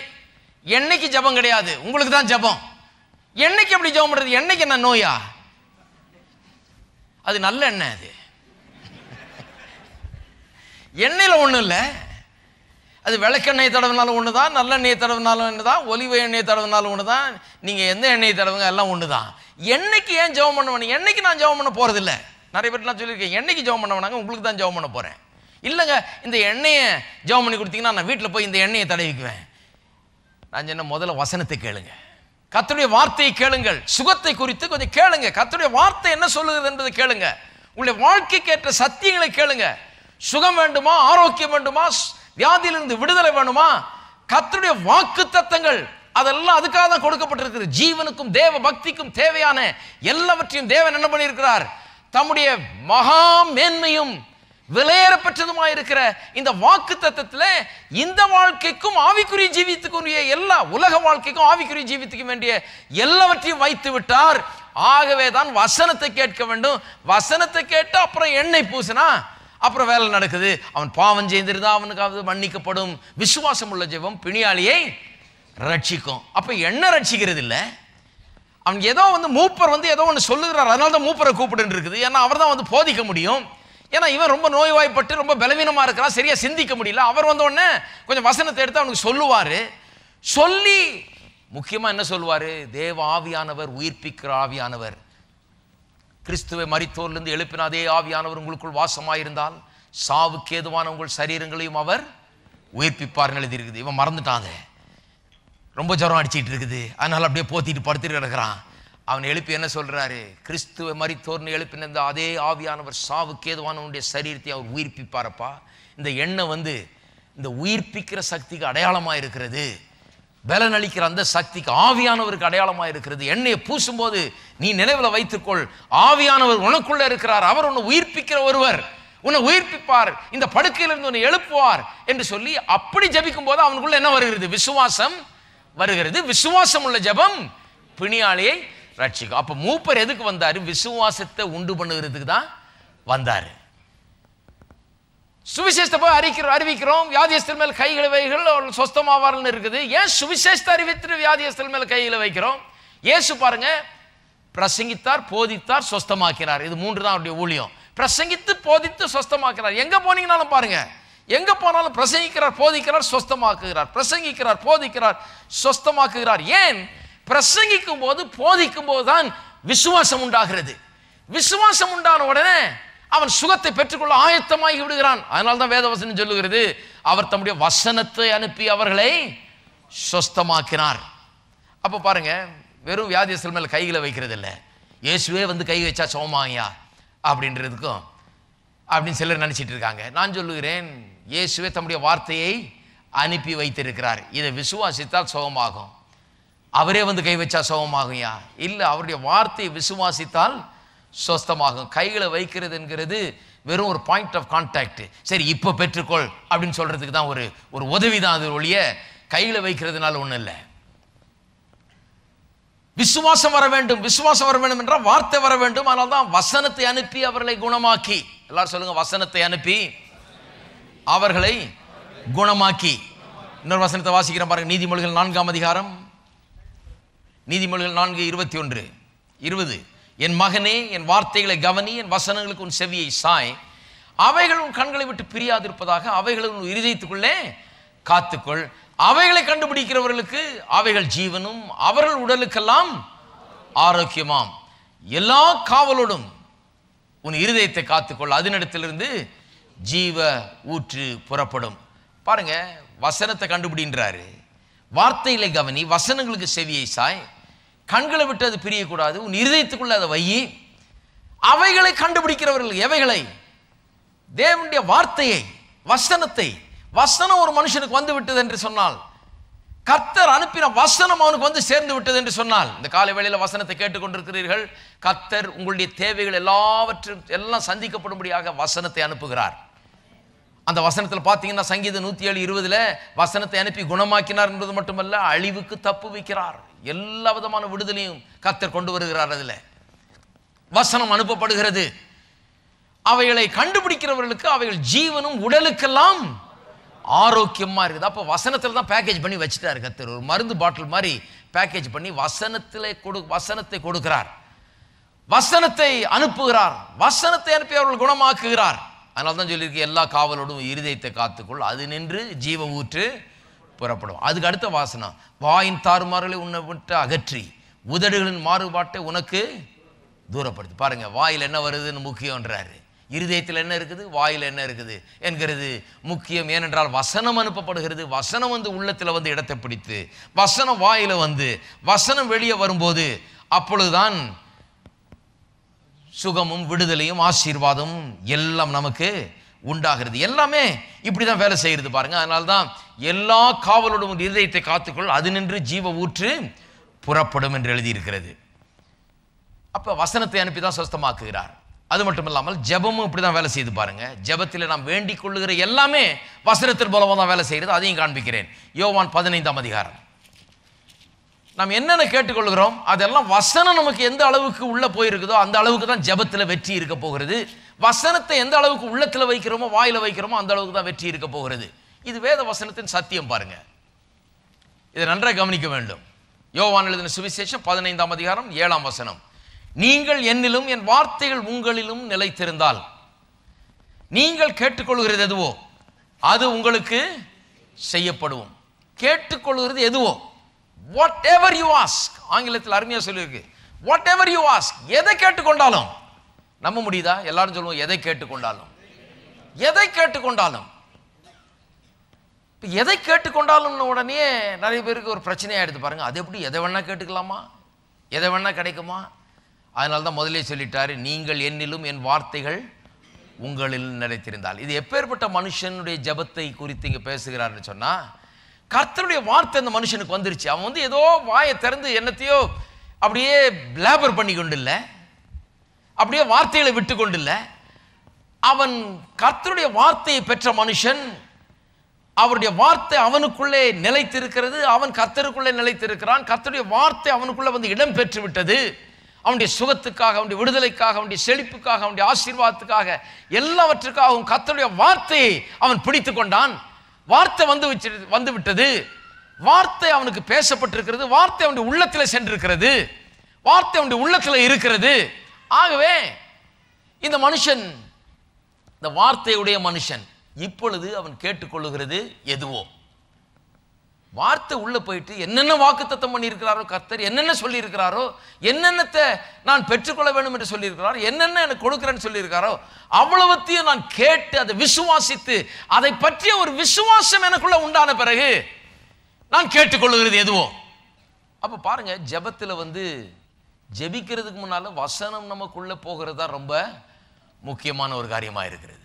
எண்ணெய்க்கு ஜெபம் கிடையாது, உங்களுக்கு தான் ஜெபம். எண்ணெய்க்கு எப்படி ஜெபம் பண்றது? எண்ணெய்க்கு என்ன நோயா? அது நல்ல எண்ணெய். அது எண்ணெயில ஒன்றும் இல்லை. அது விளக்கெண்ணெய் தடவினாலும் ஒன்று தான், நல்லெண்ணெய் தடவினாலும் ஒன்று தான், ஒலிவ எண்ணெய் தடவினாலும் ஒன்று தான். நீங்கள் எந்த எண்ணெய் தடவுங்க எல்லாம் ஒன்று தான். எண்ணெய்க்கு ஏன் ஜெபம் பண்ண வேணும்? எண்ணெய்க்கு நான் ஜெபம் பண்ண போகிறதில்லை. நிறைய பேர் நான் சொல்லியிருக்கேன், எண்ணெய்க்கு ஜெபம் பண்ண வேணாங்க, உங்களுக்கு தான் ஜெபம் பண்ண போகிறேன். இல்லைங்க, இந்த எண்ணெயை ஜெபம் பண்ணி கொடுத்தீங்கன்னா நான் வீட்டில் போய் இந்த எண்ணெயை தடவிக்குவேன். நான் சொன்ன முதல்ல வசனத்தை கேளுங்க, கர்த்தருடைய வார்த்தையை கேளுங்கள். சுகத்தை குறித்து கொஞ்சம் கேளுங்க, கர்த்தருடைய வார்த்தை என்ன சொல்லுகிறது என்பதை கேளுங்க. உங்களுடைய வாழ்க்கைக்கு ஏற்ற சத்தியங்களை கேளுங்க. சுகம் வேண்டுமா, ஆரோக்கியம் வேண்டுமா, வியாதியிலிருந்து விடுதலை வேணுமா, கர்த்தருடைய வாக்கு தத்தங்கள் அதெல்லாம் அதுக்காக தான் கொடுக்கப்பட்டிருக்கிறது. ஜீவனுக்கும் தேவ பக்திக்கும் தேவையான எல்லாவற்றையும் தேவன் என்ன பண்ணியிருக்கிறார்? தம்முடைய மகா மேன்மையும் விலையேறப்பெற்றதுமாயிருக்கிற இந்த வாக்கு தத்தத்தில் இந்த வாழ்க்கைக்கும் ஆவிக்குரிய ஜீவித்துக்குரிய எல்லா உலக வாழ்க்கைக்கும் ஆவிக்குரிய ஜீவித்துக்கும் வேண்டிய எல்லாவற்றையும் வைத்து விட்டார். ஆகவே தான் வசனத்தை கேட்க வேண்டும். வசனத்தை கேட்டு அப்புறம் எண்ணெய் பூசினா அப்புறம் வேலை நடக்குது. அவன் பாவம் செய்திருந்தா அவனுக்கு மன்னிக்கப்படும். விசுவாசம் உள்ள ஜெபம் பிணியாளியை ரட்சிக்கும். அப்ப எண்ணெய் ரட்சிக்கிறது இல்லை. அவன் ஏதோ வந்து மூப்பர் வந்து ஏதோ ஒன்று சொல்லுகிறார், அதனால தான் மூப்பரை கூப்பிட்டு இருக்குது. ஏன்னா அவர் தான் வந்து போதிக்க முடியும். ஏன்னா இவன் ரொம்ப நோய்வாய்ப்பட்டு ரொம்ப பலவீனமாக இருக்கிறான், சரியா சிந்திக்க முடியல. அவர் வந்த உடனே கொஞ்சம் வசனத்தை எடுத்து அவனுக்கு சொல்லுவார். சொல்லி முக்கியமாக என்ன சொல்லுவார்? தேவ ஆவியானவர், உயிர்ப்பிக்கிற ஆவியானவர், கிறிஸ்துவை மரித்தோரிலிருந்து எழுப்பின அதே ஆவியானவர் உங்களுக்குள் வாசமாயிருந்தால் சாவுக்கு ஏதுவான உங்கள் சரீரங்களையும் அவர் உயிர்ப்பிப்பார்னு எழுதியிருக்குது. இவன் மறந்துட்டாங்க, ரொம்ப ஜுரம் அடிச்சிட்டு இருக்குது, அதனால அப்படியே போத்திட்டு படுத்துட்டு கிடக்கிறான். அவன் எழுப்பி என்ன சொல்றாரு? கிறிஸ்துவை மரித்தோர்னு எழுப்பின அதே ஆவியானவர் சாவுக்கு ஏதுவானவனுடைய சரீரத்தை அவர் உயிர்ப்பிப்பாரப்பா. இந்த எண்ணெய் வந்து இந்த உயிர்ப்பிக்கிற சக்திக்கு அடையாளமாக இருக்கிறது, பலன் அளிக்கிற அந்த சக்திக்கு ஆவியானவருக்கு அடையாளமாக இருக்கிறது. எண்ணெயை பூசும்போது நீ நினைவில் வைத்துக்கொள், ஆவியானவர் உனக்குள்ள இருக்கிறார், அவர் உன்னை உயிர்ப்பிக்கிற ஒருவர், உன்னை உயிர்ப்பிப்பார், இந்த படுக்கையிலிருந்து உன்னை எழுப்புவார் என்று சொல்லி அப்படி ஜபிக்கும் போது அவனுக்குள்ள என்ன வருகிறது? விசுவாசம் வருகிறது. விசுவாசம் உள்ள ஜபம் பிணியாளியை ரட்சிக்கும். அப்ப மூப்பர் எதுக்கு வந்தாரு? விசுவாசத்தை உண்டு பண்ணுகிறதுக்கு தான் வந்தாரு. சுவிசேஷத்தை போய் அறிவிக்கிறோம், வியாதியஸ்தர் மேல் கைகளை வைகள் சொஸ்தமாவார்னு இருக்குது. ஏன் சுவிசேஷத்தை அறிவித்து வியாதியஸ்தர் மேல் கைகளை வைக்கிறோம்? இயேசு பாருங்க, பிரசங்கித்தார், போதித்தார், சொஸ்தமாக்கிறார். இது மூன்று தான் அவருடைய ஊழியம். பிரசங்கித்து போதித்து சொஸ்தமாக்கிறார். எங்க போனீங்கன்னாலும் பாருங்க, எங்க போனாலும் பிரசங்கிக்கிறார், போதிக்கிறார், சொஸ்தமாக்குகிறார். பிரசங்கிக்கிறார், போதிக்கிறார், சொஸ்தமாக்குகிறார். ஏன்? பிரசங்கிக்கும் போது போதிக்கும் போது தான் விசுவாசம் உண்டாகிறது. விசுவாசம் உண்டான உடனே அவன் சுகத்தை பெற்றுக்கொள்ள ஆயத்தமாகி விடுகிறான். அதனால தான் வேதவசனம் சொல்லுகிறது, அவர் தம்முடைய வசனத்தை அனுப்பி அவர்களை சொஸ்தமாக்கினார். அப்போ பாருங்க, வெறும் வியாதியஸ்தர் மேல கைகளை வைக்கிறது இல்லை, இயேசுவே வந்து கை வச்சா சோமாங்கயா அப்படின்றதுக்கும் அப்படின்னு சிலர் நினைச்சிட்டு இருக்காங்க. நான் சொல்லுகிறேன், இயேசுவே தம்முடைய வார்த்தையை அனுப்பி வைத்திருக்கிறார். இதை விசுவாசித்தால் சுகமாகும். அவரே வந்து கை வச்சா சுகமாகும்யா? இல்லை, அவருடைய வார்த்தையை விசுவாசித்தால் சொஸ்தமாகும். கைகளை வைக்கிறது என்கிறது வெறும் ஒரு பாயிண்ட் ஆஃப் கான்டாக்ட். சரி, இப்போ பெற்றுக்கொள் அப்படின்னு சொல்றதுக்கு தான் ஒரு உதவி தான் அது ஒழிய கையில் வைக்கிறதுனால ஒன்றும் இல்லை. விசுவாசம் வர வேண்டும், விசுவாசம் வர வேண்டும் என்றால் வார்த்தை வர வேண்டும். அதனால தான் வசனத்தை அனுப்பி அவர்களை குணமாக்கி, எல்லாரும் சொல்லுங்க, வசனத்தை அனுப்பி அவர்களை குணமாக்கி. இன்னொரு வசனத்தை வாசிக்கிறேன் பாருங்க, நீதிமொழிகள் 4ஆம் அதிகாரம், நீதிமொழிகள் 4:21-20. என் மகனே, என் வார்த்தைகளை கவனி, என் வசனங்களுக்கு உன் செவியை சாய், அவைகள் உன் கண்களை விட்டு பிரியாதிருப்பதாக அவைகளை உன் இருதயத்துக்குள்ளே காத்துக்கொள். அவைகளை கண்டுபிடிக்கிறவர்களுக்கு அவைகள் ஜீவனும் அவர்கள் உடலுக்கெல்லாம் ஆரோக்கியமாம். எல்லா காவலோடும் உன் இருதயத்தை காத்துக்கொள், அதனிடத்திலிருந்து ஜீவ ஊற்று புறப்படும். பாருங்க, வசனத்தை கண்டுபிடின்றாரு, வார்த்தைகளை கவனி, வசனங்களுக்கு செவியை சாய், கண்களை விட்டு அது பிரியக்கூடாது, உன் இருதயத்துக்குள்ள அதை வை. அவைகளை கண்டுபிடிக்கிறவர்கள் எவைகளை? தேவனுடைய வார்த்தையை, வசனத்தை. வசனம் ஒரு மனுஷனுக்கு வந்து விட்டது என்று சொன்னால், கர்த்தர் அனுப்பின வசனம் அவனுக்கு வந்து சேர்ந்து விட்டது என்று சொன்னால், இந்த காலை வேளையில் வசனத்தை கேட்டுக்கொண்டிருக்கிறீர்கள், கர்த்தர் உங்களுடைய தேவைகள் எல்லாம் சந்திக்கப்படும்படியாக வசனத்தை அனுப்புகிறார். அந்த வசனத்தில் பார்த்தீங்கன்னா சங்கீதம் 107:20 வசனத்தை அனுப்பி குணமாக்கினார் என்பது மட்டுமல்ல, அழிவுக்கு தப்பு வைக்கிறார். எல்லா விதமான விடுதலையும் கர்த்தர் கொண்டு வருகிறார். அதில் வசனம் அனுப்பப்படுகிறது. அவைகளை கண்டுபிடிக்கிறவர்களுக்கு அவைகள் ஜீவனும் உடலுக்கெல்லாம் ஆரோக்கியமா இருக்குது. அப்போ வசனத்தில் தான் பேக்கேஜ் பண்ணி வச்சுட்டாரு கர்த்தர். ஒரு மருந்து பாட்டில் மாதிரி பேக்கேஜ் பண்ணி வசனத்தை கொடுக்கிறார், வசனத்தை அனுப்புகிறார், வசனத்தை அனுப்பி அவர்கள் குணமாக்குகிறார். அதனால தான் சொல்லியிருக்கு, எல்லா காவலோடும் இருதயத்தை காத்துக்கொள், அது நின்று ஜீவ ஊற்று புறப்படும். அதுக்கு அடுத்த வாசனம், வாயின் தாறுமாறுகளை உன்னை விட்டு அகற்றி உதடுகளின் மாறுபாட்டை உனக்கு தூரப்படுத்து. பாருங்க, வாயில் என்ன வருதுன்னு முக்கியம்ன்றாரு, இருதயத்தில் என்ன இருக்குது, வாயில் என்ன இருக்குது என்கிறது முக்கியம். ஏனென்றால் வசனம் அனுப்பப்படுகிறது, வசனம் வந்து உள்ளத்தில் வந்து இடத்தை பிடித்து, வசனம் வாயில வந்து வசனம் வெளியே வரும்போது அப்பொழுதுதான் சுகமும் விடுதலையும் ஆசீர்வாதமும் எல்லாம் நமக்கு உண்டாகிறது. எல்லாமே இப்படிதான் வேலை செய்கிறது பாருங்க. அதனால்தான் எல்லா காவலோடும் இருதயத்தை காத்துக்கொள், அது நின்று ஜீவ ஊற்று புறப்படும் என்று எழுதியிருக்கிறது. அப்ப வசனத்தை அனுப்பி தான் சுஸ்தமாக்குகிறார். அது மட்டும் இல்லாமல் ஜெபமும் இப்படிதான் வேலை செய்து பாருங்க. ஜெபத்தில் நாம் வேண்டிக் கொள்ளுகிற எல்லாமே வசனத்தின் மூலமாக தான் வேலை செய்கிறது. அதையும் காண்பிக்கிறேன். யோவான் 15ஆம் அதிகாரம். நாம் என்னென்ன கேட்டுக்கொள்கிறோம் அதெல்லாம் வசனம் நமக்கு எந்த அளவுக்கு உள்ள போயிருக்குதோ அந்த அளவுக்கு தான் ஜெபத்தில் வெற்றி இருக்க போகிறது. வசனத்தை எந்த அளவுக்கு உள்ளத்தில் வைக்கிறோமோ, வாயில வைக்கிறோமோ, அந்த அளவுக்கு தான் வெற்றி இருக்க போகிறது. இது வேத வசனத்தின் சத்தியம் பாருங்க. இதை நன்றாக கவனிக்க வேண்டும். யோவான் எழுதின சுவிசேஷம் 15ஆம் அதிகாரம் 7ஆம் வசனம். நீங்கள் என்னிலும் என் வார்த்தைகள் உங்களிலும் நிலைத்திருந்தால், நீங்கள் கேட்டுக்கொள்கிறது எதுவோ அது உங்களுக்கு செய்யப்படும். கேட்டுக்கொள்கிறது எதுவோ, வாட் எவர் யூ ஆஸ்க், ஆங்கிலத்தில் அருமையா சொல்லியிருக்கு, வாட் எவர் யூ ஆஸ்க், எதை கேட்டுக்கொண்டாலும். நம்ப முடியுதா? எல்லாரும் சொல்லுவோம், எதை கேட்டுக்கொண்டாலும், எதை கேட்டுக்கொண்டாலும். எதை கேட்டுக்கொண்டாலும் உடனே நிறைய பேருக்கு ஒரு பிரச்சனையா எடுத்து பாருங்க. அது எப்படி, எதை வேணா கேட்டுக்கலாமா, எதை வேணா கிடைக்குமா? அதனால தான் முதலே சொல்லிட்டாரு, நீங்கள் என்னிலும் என் வார்த்தைகள் உங்களில் நிலைத்திருந்தால். இது எப்பேற்பட்ட மனுஷனுடைய ஜெபத்தை குறித்து இங்கே பேசுகிறார்னு சொன்னா, கர்த்தருடைய வார்த்தை அந்த மனுஷனுக்கு வந்துருச்சு. அவன் வந்து ஏதோ வாயை திறந்து என்னத்தையோ அப்படியே லேபர் பண்ணி கொண்டு இல்லை, அப்படியே வார்த்தைகளை விட்டு கொண்டு இல்லை. அவன் கர்த்தருடைய வார்த்தையை பெற்ற மனுஷன், அவருடைய வார்த்தை அவனுக்குள்ளே நிலைத்திருக்கிறது, அவன் கர்த்தருக்குள்ளே நிலைத்திருக்கிறான். கர்த்தருடைய வார்த்தை அவனுக்குள்ளே வந்து இடம் பெற்று விட்டது. அவனுடைய சுகத்துக்காக, அவனுடைய விடுதலைக்காக, அவனுடைய செழிப்புக்காக, அவனுடைய ஆசீர்வாதத்துக்காக, எல்லாவற்றுக்காகவும் கர்த்தருடைய வார்த்தையை அவன் பிடித்து கொண்டான். வார்த்தை வந்து விட்டது. வார்த்தை அவனுக்கு பேசப்பட்டிருக்கிறது. வார்த்தை அவனுடைய உள்ளத்தில் சென்றிருக்கிறது. வார்த்தை அவனுடைய உள்ளத்தில் இருக்கிறது. ஆகவே இந்த மனுஷன், இந்த வார்த்தையுடைய மனுஷன், இப்பொழுது அவன் கேட்டுக்கொள்ளுகிறது எதுவோ, வார்த்தை உள்ள போயிட்டு என்னென்ன வாக்குத்தத்தம் பண்ணி இருக்கிறாரோ கர்த்தர், என்னென்ன சொல்லி இருக்கிறாரோ, என்னென்னத்தை நான் பெற்றுக்கொள்ள வேண்டும் என்று சொல்லி இருக்கிறாரோ, என்னென்ன எனக்கு கொடுக்கிறேன்னு சொல்லி இருக்காரோ, அவ்வளவத்தையும் நான் கேட்டு அதை விசுவாசித்து, அதை பற்றிய ஒரு விசுவாசம் எனக்குள்ள உண்டான பிறகு நான் கேட்டுக்கொள்ளுகிறது எதுவோ. அப்ப பாருங்க, ஜெபத்தில் வந்து ஜெபிக்கிறதுக்கு முன்னால வசனம் நமக்குள்ள போகிறது தான் ரொம்ப முக்கியமான ஒரு காரியமா இருக்கிறது.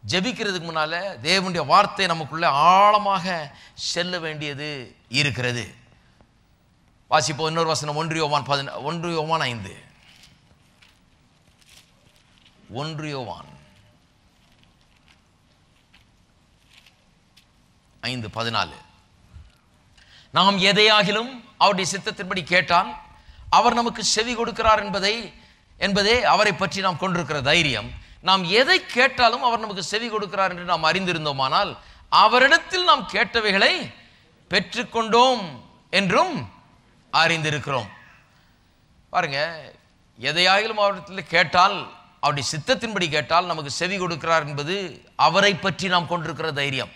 ஜெபிக்கிறதுக்கு முன்னால தேவனுடைய வார்த்தை நமக்குள்ள ஆழமாக செல்ல வேண்டியது இருக்கிறது. வாசிப்போம் இன்னொரு வசனம். 1 யோவான் 5. 1 யோவான் 5:14. நாம் எதையாகிலும் அவருடைய சித்தத்தின்படி கேட்டால் அவர் நமக்கு செவி கொடுக்கிறார் என்பதே அவரை பற்றி நாம் கொண்டிருக்கிற தைரியம். நாம் எதை கேட்டாலும் அவர் நமக்கு செவி கொடுக்கிறார் என்று நாம் அறிந்திருந்தோமானால் அவரிடத்தில் நாம் கேட்டவைகளை பெற்றுக்கொண்டோம் என்றும் அறிந்திருக்கிறோம். பாருங்க, எதையாகிலும் அவரிடத்தில் கேட்டால், அவருடைய சித்தத்தின்படி கேட்டால் நமக்கு செவி கொடுக்கிறார் என்பது அவரை பற்றி நாம் கொண்டிருக்கிற தைரியம்.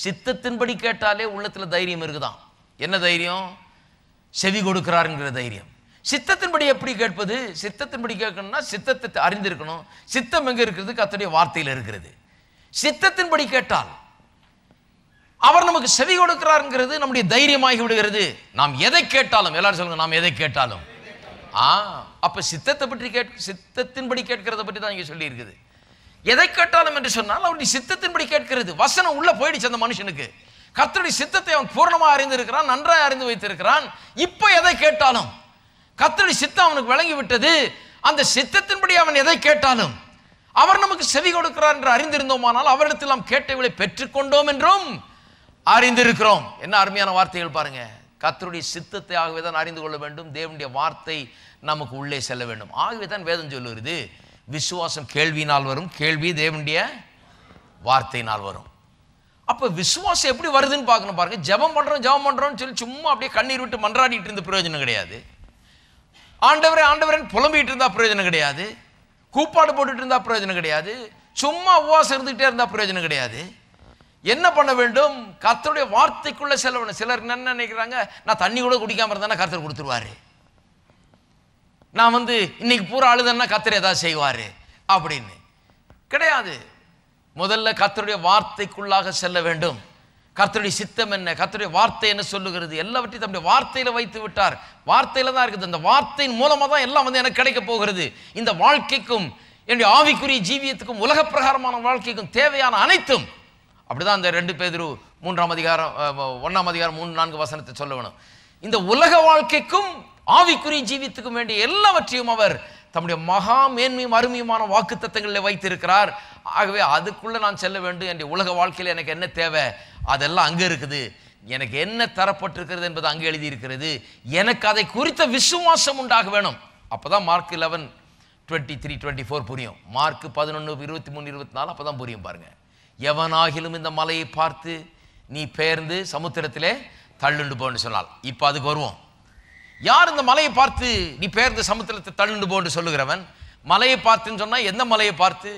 சித்தத்தின்படி கேட்டாலே உள்ளத்தில் தைரியம் இருக்குதான். என்ன தைரியம்? செவி கொடுக்கிறார் என்கிற தைரியம். சித்தத்தின்படி எப்படி கேட்பது? சித்தத்தின்படி கேட்கணும்னா சித்தத்தை அறிந்திருக்கணும். சித்தம் எங்க இருக்கிறது? கர்த்தருடைய வார்த்தையில் இருக்கிறது. சித்தத்தின்படி கேட்டால் அவர் நமக்கு செவி கொடுக்கிறார்ங்கிறது நம்முடைய தைரியமாகி விடுகிறது. நாம் எதை கேட்டாலும், எல்லாரும் சொல்லுங்க, நாம் எதை கேட்டாலும். அப்ப சித்தத்தின்படி கேட்கிறத பற்றி தான் இங்க சொல்லி இருக்குது. எதை கேட்டாலும் என்று சொன்னால் அவருடைய சித்தத்தின்படி கேட்கிறது. வசனம் உள்ள போயிடுச்சு அந்த மனுஷனுக்கு. கர்த்தருடைய சித்தத்தை அவன் பூர்ணமாக அறிந்திருக்கிறான், நன்றாக அறிந்து வைத்திருக்கிறான். இப்ப எதை கேட்டாலும் கர்த்தருடைய சித்தம் அவனுக்கு விளங்கி விட்டது. அந்த சித்தத்தின்படி அவன் எதை கேட்டாலும் அவர் நமக்கு செவி கொடுக்கிறார் என்று அறிந்திருந்தோமானால் அவரிடத்தில் நாம் கேட்டவைகளை பெற்றுக்கொண்டோம் என்றும் அறிந்திருக்கிறோம். என்ன அருமையான வார்த்தைகள் பாருங்க. கர்த்தருடைய சித்தத்தை ஆகவே தான் அறிந்து கொள்ள வேண்டும். தேவனுடைய வார்த்தை நமக்கு உள்ளே செல்ல வேண்டும். ஆகவே தான் வேதம் சொல்லுகிறது, விசுவாசம் கேள்வியினால் வரும், கேள்வி தேவனுடைய வார்த்தையினால் வரும். அப்ப விசுவாசம் எப்படி வருதுன்னு பார்க்கணும். பாருங்க, ஜெபம் பண்றோம்னு சொல்லி சும்மா அப்படியே கண்ணீர் விட்டு மன்றாடிட்டு இருந்த பிரயோஜனம் கிடையாது. ஆண்டவரே புலம்பிட்டு இருந்தா பிரயோஜனம் கிடையாது. கூப்பாடு போட்டுட்டு இருந்தா பிரயோஜனம் கிடையாது. சும்மா உபவாசம் இருந்துகிட்டே இருந்தா பிரயோஜனம் கிடையாது. என்ன பண்ண வேண்டும்? கர்த்தருடைய வார்த்தைக்குள்ள செல்ல வேண்டும். சிலர் என்ன நினைக்கிறாங்க, நான் தண்ணி கூட குடிக்காம இருந்தா கர்த்தர் கொடுத்துருவாரு, நான் இன்னைக்கு பூரா அழுதன்னா கர்த்தர் ஏதாவது செய்வாரு அப்படின்னு. கிடையாது. முதல்ல கர்த்தருடைய வார்த்தைக்குள்ளாக செல்ல வேண்டும். கர்த்தருடைய சித்தம் என்ன, கர்த்தருடைய வார்த்தை என்ன சொல்லுகிறது, எல்லாவற்றையும் தம்முடைய வார்த்தையில வைத்து விட்டார். வார்த்தையில தான் இருக்குது. அந்த வார்த்தையின் மூலமா தான் எல்லாம் எனக்கு கிடைக்க போகிறது. இந்த வாழ்க்கைக்கும் என்னுடைய ஆவிக்குரிய ஜீவியத்துக்கும் உலக பிரகாரமான வாழ்க்கைக்கும் தேவையான அனைத்தும். அப்படிதான் அந்த 2 பேதுரு 3 அதிகாரம் 1 அதிகாரம் 3-4 வசனத்தை சொல்ல வேணும். இந்த உலக வாழ்க்கைக்கும் ஆவிக்குரிய ஜீவியத்துக்கும் வேண்டிய எல்லாவற்றையும் அவர் தம்முடைய மகா மேன்மையும் அருமையுமான வாக்குத்தத்தங்களில் வைத்திருக்கிறார். ஆகவே அதுக்குள்ள நான் செல்ல வேண்டும். என்னுடைய உலக வாழ்க்கையில் எனக்கு என்ன தேவை அதெல்லாம் அங்கே இருக்குது. எனக்கு என்ன தரப்பட்டிருக்கிறது என்பது அங்கே எழுதியிருக்கிறது. எனக்கு அதை குறித்த விசுவாசம் உண்டாக வேணும். அப்போதான் மார்க் 11:23-24 புரியும். மார்க் 11:23-24 அப்போதான் புரியும். பாருங்க, எவனாகிலும் இந்த மலையை பார்த்து நீ பெயர்ந்து சமுத்திரத்திலே தள்ளுண்டு போன்னு சொன்னால். இப்போ அதுக்கு வருவோம். யார் இந்த மலையை பார்த்து நீ பெயர்ந்து சமுத்திரத்தை தள்ளுண்டு போன்னு சொல்லுகிறவன்? மலையை பார்த்துன்னு சொன்னா எந்த மலையை பார்த்து?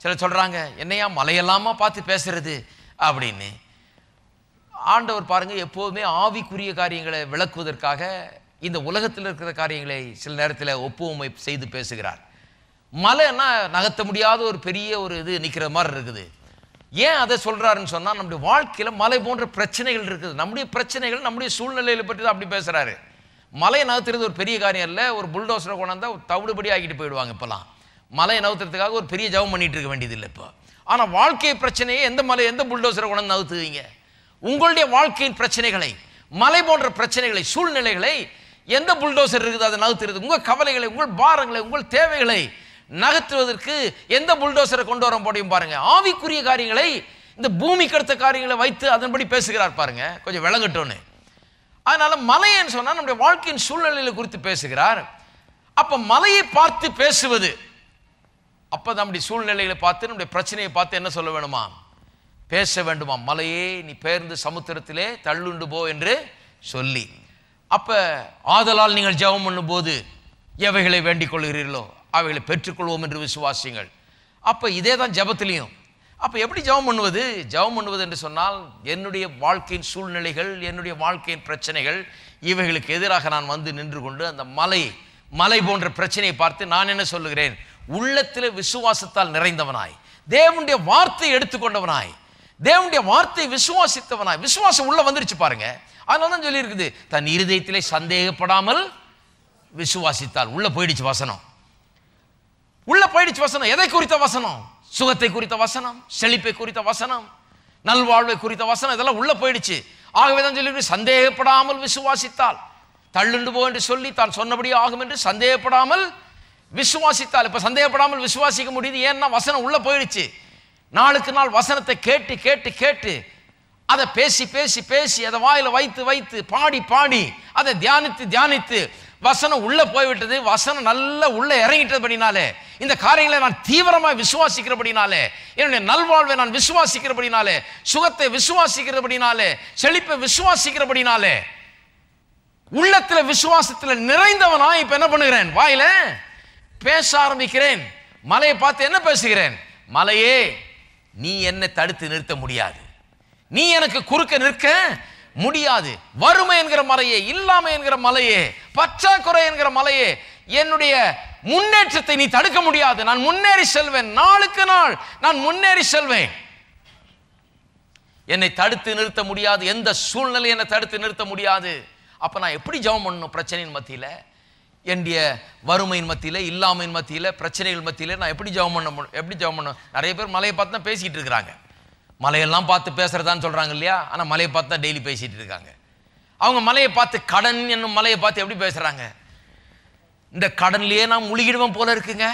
சிலர் சொல்றாங்க, என்னையா மலையெல்லாமா பார்த்து பேசுறது அப்படின்னு. ஆண்டவர் பாருங்க, எப்போதுமே ஆவிக்குரிய காரியங்களை விளக்குவதற்காக இந்த உலகத்தில் இருக்கிற காரியங்களை சில நேரத்தில் ஒப்புமை செய்து பேசுகிறார். மலைன்னா நகர்த்த முடியாத ஒரு பெரிய ஒரு இது நிற்கிற மாதிரி இருக்குது. ஏன் அதை சொல்றாருன்னு சொன்னா, நம்முடைய வாழ்க்கையில மலை போன்ற பிரச்சனைகள் இருக்குது. நம்முடைய பிரச்சனைகள், நம்முடைய சூழ்நிலைகளை பற்றி தான் அப்படி பேசுறாரு. மலையை நகர்த்துறது ஒரு பெரிய காரியம் இல்லை. ஒரு புல்டோசரை கொண்டாந்தா தவிடுபடி ஆகிட்டு போயிடுவாங்க. இப்பெல்லாம் மலையை நகர்த்துறதுக்காக ஒரு பெரிய ஜபம் பண்ணிட்டு இருக்க வேண்டியது இல்லை இப்போ. ஆனால் வாழ்க்கை பிரச்சனையை எந்த புல்டோசரை கொண்டாந்து நகர்த்துவீங்க? உங்களுடைய வாழ்க்கையின் பிரச்சனைகளை, மலை போன்ற பிரச்சனைகளை, சூழ்நிலைகளை எந்த புல்டோசர் இருக்குது அதை நகர்த்துறது? உங்கள் கவலைகளை, உங்கள் பாரங்களை, உங்கள் தேவைகளை நகர்த்துவதற்கு எந்த புல்டோசரை கொண்டு வர முடியும்? பாருங்க, ஆவிக்குரிய காரியங்களை, இந்த பூமிக்கு அடுத்த காரியங்களை வைத்து அதன்படி பேசுகிறார். பாருங்க, கொஞ்சம் விளங்கட்டோன்னு. அதனால மலைன்னு சொன்னா நம்முடைய வாழ்க்கையின் சூழ்நிலைகளை குறித்து பேசுகிறார். அப்ப மலையை பார்த்து பேசுவது, அப்ப நம்முடைய சூழ்நிலைகளை பார்த்து, நம்முடைய பிரச்சனையை பார்த்து என்ன சொல்ல வேணுமா? பேச வேண்டுமா? மலையே நீ பெயர்ந்து சமுத்திரத்திலே தள்ளுண்டு போ என்று சொல்லி. அப்ப ஆதலால் நீங்கள் ஜெபம் பண்ணும் போது எவைகளை வேண்டிக் கொள்கிறீர்களோ அவைகளை பெற்றுக்கொள்வோம் என்று விசுவாசியுங்கள். அப்ப இதே தான் ஜெபத்திலையும். அப்ப எப்படி ஜெபம் பண்ணுவது? ஜெபம் பண்ணுவது என்று சொன்னால், என்னுடைய வாழ்க்கையின் சூழ்நிலைகள், என்னுடைய வாழ்க்கையின் பிரச்சனைகள், இவைகளுக்கு எதிராக நான் நின்று கொண்டு அந்த மலை போன்ற பிரச்சனையை பார்த்து நான் என்ன சொல்லுகிறேன்? உள்ளத்தில் விசுவாசத்தால் நிறைந்தவனாய், தேவனுடைய வார்த்தை எடுத்துக்கொண்டவனாய், தேவனுடைய வார்த்தை விசுவாசித்தவனாய். விசுவாசம் உள்ள வந்துருச்சு பாருங்க. அதனால தான் சொல்லி இருக்குது, தன் இருதயத்திலே சந்தேகப்படாமல் விசுவாசித்தால். உள்ள போயிடுச்சு வசனம். உள்ள போயிடுச்சு வசனம். எதை குறித்த வசனம்? சுகத்தை குறித்த வசனம், செழிப்பை குறித்த வசனம், நல்வாழ்வை குறித்த வசனம், இதெல்லாம் உள்ள போயிடுச்சு. ஆகவே தான் சொல்லி சந்தேகப்படாமல் விசுவாசித்தால். தள்ளுண்டு போ என்று சொல்லி தான் சொன்னபடி ஆகும் என்று சந்தேகப்படாமல் விசுவாசித்தால். இப்ப சந்தேகப்படாமல் விசுவாசிக்க முடியுது. ஏன்னா வசனம் உள்ள போயிடுச்சு. நாளுக்கு நாள் வசனத்தை கேட்டு கேட்டு கேட்டு அதை பேசி பேசி பேசி அதை வாயில வைத்து வைத்து பாடி பாடி அதை தியானித்து தியானித்து வசனம் உள்ள போய்விட்டது. வசனம் நல்ல உள்ள இறங்கிட்டபடினாலே, இந்த காரியங்களை நான் தீவிரமாக விசுவாசிக்கிறபடினாலே, என்னுடைய நல்வாழ்வை நான் விசுவாசிக்கிறபடினாலே, சுகத்தை விசுவாசிக்கிறபடினாலே, செழிப்பை விசுவாசிக்கிறபடினாலே, உள்ளத்தில் விசுவாசத்தில் நிறைந்தவனா இப்ப என்ன பண்ணுகிறேன்? வாயில பேச ஆரம்பிக்கிறேன். மலையை பார்த்து என்ன பேசுகிறேன்? மலையே, நீ என்னை தடுத்து நிறுத்த முடியாது, நீ எனக்கு குறுக்க நிற்க முடியாது. வறுமை என்கிற மலையே, இல்லாமை என்கிற மலையே, பற்றாக்குறை என்கிற மலையே, என்னுடைய முன்னேற்றத்தை நீ தடுக்க முடியாது. நான் முன்னேறி செல்வேன், நாளுக்கு நாள் நான் முன்னேறி செல்வேன். என்னை தடுத்து நிறுத்த முடியாது, எந்த சூழ்நிலை என்னை தடுத்து நிறுத்த முடியாது. அப்ப நான் எப்படி ஜெபம் பண்ணணும்? பிரச்சனையின் மத்தியில, என்னுடைய வறுமையின் மத்தியில, இல்லாமையின் மத்தியில, பிரச்சனைகள் மத்தியில நான் எப்படி ஜெபம் பண்ணணும்? நிறைய பேர் மலையை பார்த்து தான் பேசிட்டு இருக்கிறாங்க. மலையெல்லாம் பார்த்து பேசுறதான்னு சொல்றாங்க இல்லையா? ஆனா மலையை பார்த்து தான் டெய்லி பேசிட்டு இருக்காங்க. அவங்க மலையை பார்த்து, கடன் என்னும் மலையை பார்த்து எப்படி பேசுறாங்க? இந்த கடன்லயே நான் முழுகிடுவேன் போல இருக்குங்க,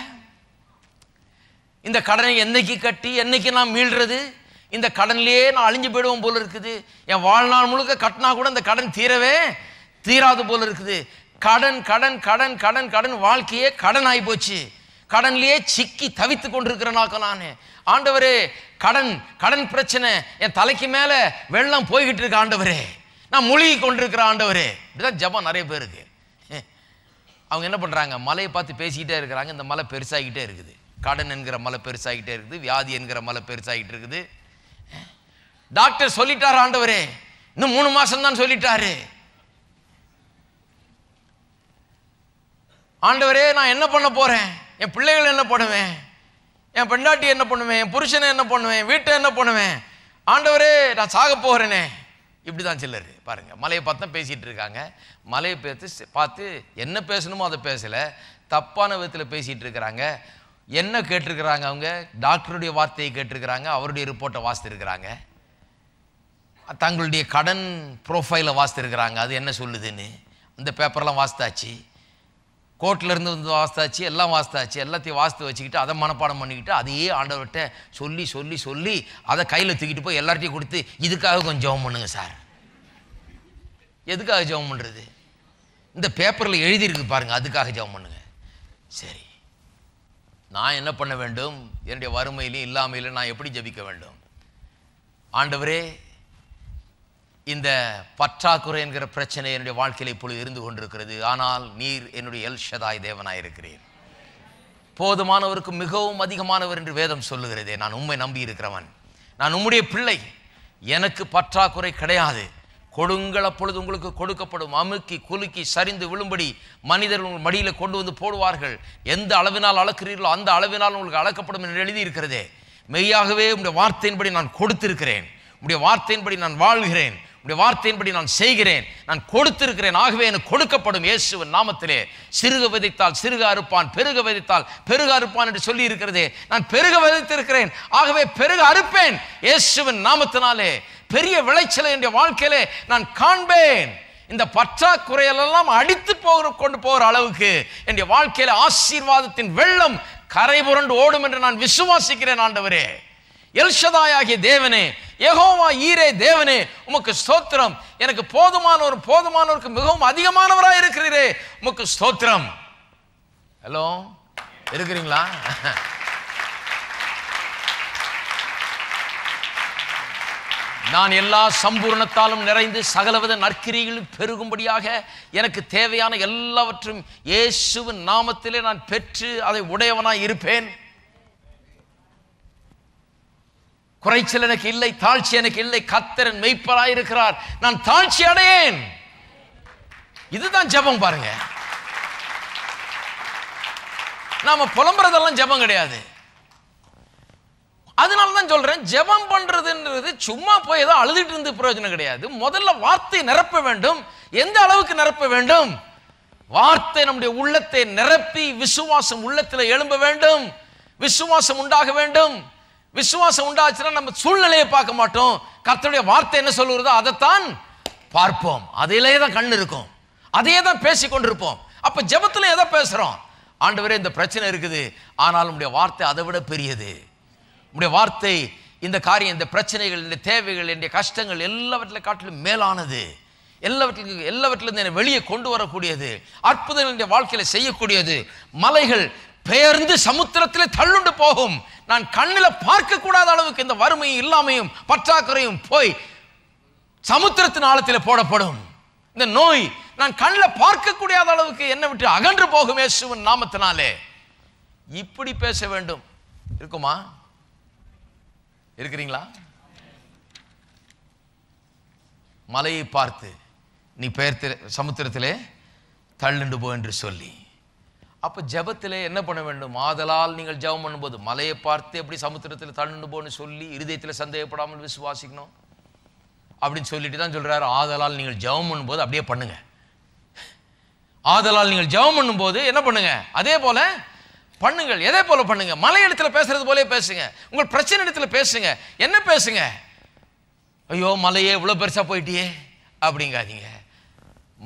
இந்த கடனை என்னைக்கு கட்டி என்னைக்கு நான் மீள்றது, இந்த கடன்லயே நான் அழிஞ்சு போயிடுவோம் போல இருக்குது, என் வாழ்நாள் முழுக்க கட்டினா கூட இந்த கடன் தீரவே தீராது போல இருக்குது. கடன் கடன் கடன் கடன் கடன், வாழ்க்கையே கடன் ஆகி போச்சு. கடன்லயே சிக்கி தவித்து கொண்டிருக்கிறேனாக்க நான். ஆண்டவரே, கடன் கடன் பிரச்சனை என் தலைக்கு மேல வெள்ளம் போய்கிட்டு இருக்கு ஆண்டவரே, நான் மூழ்கி கொண்டிருக்கிற ஆண்டவரே. இப்படிதான் ஜெபம் நிறைய பேருக்கு. அவங்க என்ன பண்றாங்க? மலையை பார்த்து பேசிக்கிட்டே இருக்கிறாங்க. இந்த மலை பெருசாகிட்டே இருக்குது. கடன் என்கிற மலை பெருசாகிட்டே இருக்குது, வியாதி என்கிற மலை பெருசாகிட்டு இருக்குது. டாக்டர் சொல்லிட்டாரு, ஆண்டவரே இன்னும் 3 மாசம் தான் சொல்லிட்டாரு. ஆண்டவரே, நான் என்ன பண்ண போறேன்? என் பிள்ளைகள் என்ன பண்ணுவேன்? என் பெண்டாட்டி என்ன பண்ணுவேன்? என் புருஷனை என்ன பண்ணுவேன்? வீட்டை என்ன பண்ணுவேன்? ஆண்டவரே, நான் சாக போகிறேனே. இப்படிதான் சிலர் பாருங்க, மலையை பார்த்து தான் பேசிட்டு இருக்காங்க. மலையை பார்த்து என்ன பேசணுமோ அதை பேசல, தப்பான விதத்தில் பேசிட்டு இருக்கிறாங்க. என்ன கேட்டிருக்கிறாங்க? அவங்க டாக்டருடைய வார்த்தையை கேட்டிருக்கிறாங்க, அவருடைய ரிப்போர்ட்டை வாசித்திருக்கிறாங்க, தங்களுடைய கடன் ப்ரொஃபைலை வாசித்திருக்கிறாங்க. அது என்ன சொல்லுதுன்னு இந்த பேப்பர்லாம் வாசித்தாச்சு, கோர்ட்டில் இருந்து வந்து வாசித்தாச்சு, எல்லாம் வாசித்தாச்சு. எல்லாத்தையும் வாசித்து வச்சுக்கிட்டு அதை மனப்பாடம் பண்ணிக்கிட்டு அதையே ஆண்டவர்கிட்ட சொல்லி சொல்லி சொல்லி அதை கையில் தூக்கிட்டு போய் எல்லார்ட்டையும் கொடுத்து, இதுக்காக கொஞ்சம் ஜெபம் பண்ணுங்க சார். எதுக்காக ஜெபம் பண்ணுறது? இந்த பேப்பரில் எழுதியிருக்கு பாருங்க, அதுக்காக ஜெபம் பண்ணுங்க. சரி, நான் என்ன பண்ண வேண்டும்? என்னுடைய வறுமையிலையும் இல்லாமையிலும் நான் எப்படி ஜெபிக்க வேண்டும்? ஆண்டவரே, இந்த பற்றாக்குறை என்கிற பிரச்சனை என்னுடைய வாழ்க்கையில் இப்பொழுது இருந்து கொண்டிருக்கிறது. ஆனால் நீர் என்னுடைய எல் ஷதாய் தேவனாயிருக்கிறீர், போதுமானவருக்கு மிகவும் அதிகமானவர் என்று வேதம் சொல்லுகிறதே. நான் உம்மை நம்பி இருக்கிறவன், நான் உம்முடைய பிள்ளை, எனக்கு பற்றாக்குறை கிடையாது. கொடுங்கள், அப்பொழுது உங்களுக்கு கொடுக்கப்படும். அமுக்கி குலுக்கி சரிந்து விழும்படி மனிதர்கள் உங்கள் மடியில் கொண்டு வந்து போடுவார்கள். எந்த அளவினால் அளக்கிறீர்களோ அந்த அளவினால் உங்களுக்கு அளக்கப்படும் என்று எழுதியிருக்கிறதே. மெய்யாகவே உங்களுடைய வார்த்தையின்படி நான் கொடுத்திருக்கிறேன், உங்களுடைய வார்த்தையின்படி நான் வாழ்கிறேன், உங்களுடைய வார்த்தையின்படி நான் செய்கிறேன், நான் கொடுத்திருக்கிறேன். ஆகவே எனக்கு கொடுக்கப்படும். இயேசுவின் நாமத்திலே சிறுக விதைத்தால் சிறுக அறுப்பான், பெருக விதைத்தால் பெருக அறுப்பான் என்று சொல்லி இருக்கிறதே. நான் பெருக விதைத்திருக்கிறேன், ஆகவே பெருக அறுப்பேன். இயேசுவின் நாமத்தினாலே பெரிய விளைச்சலை என்ற வாழ்க்கையிலே நான் காண்பேன். இந்த பற்றாக்குறையெல்லாம் அடித்து கொண்டு போகிற அளவுக்கு என் வாழ்க்கையில ஆசீர்வாதத்தின் வெள்ளம் கரை புரண்டு ஓடும் என்று நான் விசுவாசிக்கிறேன். ஆண்டவரே, எல்ஷதாயாகிய தேவனே, யெகோவா ஈரே தேவனே, உமக்கு ஸ்தோத்திரம். எனக்கு போதுமானவருக்கு மிகவும் அதிகமானவராக இருக்கிறீரே, உமக்கு ஸ்தோத்திரம். ஹலோ, இருக்கிறீங்களா? நான் எல்லா சம்பூர்ணத்தாலும் நிறைந்து சகலவித நற்கிரிகளும் பெருகும்படியாக எனக்கு தேவையான எல்லாவற்றும் இயேசுவின் நாமத்திலே நான் பெற்று அதை உடையவனாய் இருப்பேன். குறைச்சல் எனக்கு இல்லை, தாழ்ச்சி எனக்கு இல்லை. கர்த்தர் மெய்ப்பராய் இருக்கிறார், நான் தாழ்ச்சி அடையேன். இதுதான் ஜெபம். பாருங்க, நாம புலம்புறதெல்லாம் ஜெபம் கிடையாது. அதனால தான் சொல்றேன், ஜெபம் பண்றதுன்றது சும்மா போய் ஏதோ அழுதுட்டு இருந்து பிரயோஜனம் கிடையாது. முதல்ல வார்த்தை நிரப்ப வேண்டும். எந்த அளவுக்கு நிரப்ப வேண்டும்? வார்த்தை நம்முடைய உள்ளத்தை நிரப்பி விசுவாசம் உள்ளத்தில் எழும்ப வேண்டும், விசுவாசம் உண்டாக வேண்டும். விசுவாசம் உண்டாச்சுன்னா நம்ம சூழ்நிலையை பார்க்க மாட்டோம், கர்த்தருடைய வார்த்தை என்ன சொல்லுகிறதோ அதைத்தான் பார்ப்போம். அதிலே தான் கண் இருக்கும். அதையே தான் பேசிக்கொண்டிருப்போம். அப்ப ஜெபத்துல எதை பேசுறோம்? ஆண்டவரே, இந்த பிரச்சனை இருக்குது, ஆனால் உம்முடைய வார்த்தை அதை விட பெரியது. உம்முடைய வார்த்தை இந்த காரியம், இந்த பிரச்சனைகள், இந்த தேவைகள், இந்த கஷ்டங்கள் எல்லாவற்றில காட்டிலும் மேலானது, எல்லாவற்றிலிருந்து என்னை வெளியே கொண்டு வரக்கூடியது, அற்புதங்கள் என்னுடைய வாழ்க்கையில செய்யக்கூடியது. மலைகள் பெயர்ந்து சமுத்திரத்திலே தள்ளுண்டு போகும். நான் கண்ணில் பார்க்க கூடாத அளவுக்கு இந்த வறுமையும் இல்லாமையும் பற்றாக்குறையும் போய் சமுத்திரத்தின் ஆழத்தில் போடப்படும். இந்த நோய் நான் கண்ணில் பார்க்க கூடாத அளவுக்கு என்னை விட்டு அகன்று போகும் இயேசுவின் நாமத்தினாலே. இப்படி பேச வேண்டும். இருக்குமா? இருக்கிறீங்களா? மலையை பார்த்து நீ பெயர்த்து சமுத்திரத்திலே தள்ளுண்டு போ என்று சொல்லி, அப்ப ஜெபத்திலே என்ன பண்ண வேண்டும்? ஆதலால் நீங்கள் ஜெபம் பண்ணும்போது மலையை பார்த்து எப்படி சமுத்திரத்தில் தள்ளுண்டு போன்னு சொல்லி இருதயத்தில் சந்தேகப்படாமல் விசுவாசிக்கணும் அப்படின்னு சொல்லிட்டு தான் சொல்றாரு. ஆதலால் நீங்கள் ஜெபம் பண்ணும்போது அப்படியே பண்ணுங்க. ஆதலால் நீங்கள் ஜெபம் பண்ணும்போது என்ன பண்ணுங்க? அதே போல பண்ணுங்கள். எதே போல பண்ணுங்க? மலை இடத்துல பேசுறது போலே பேசுங்க. உங்கள் பிரச்சனை இடத்துல பேசுங்க. என்ன பேசுங்க? ஐயோ மலையே இவ்வளவு பெருசா போயிட்டியே அப்படிங்காதீங்க.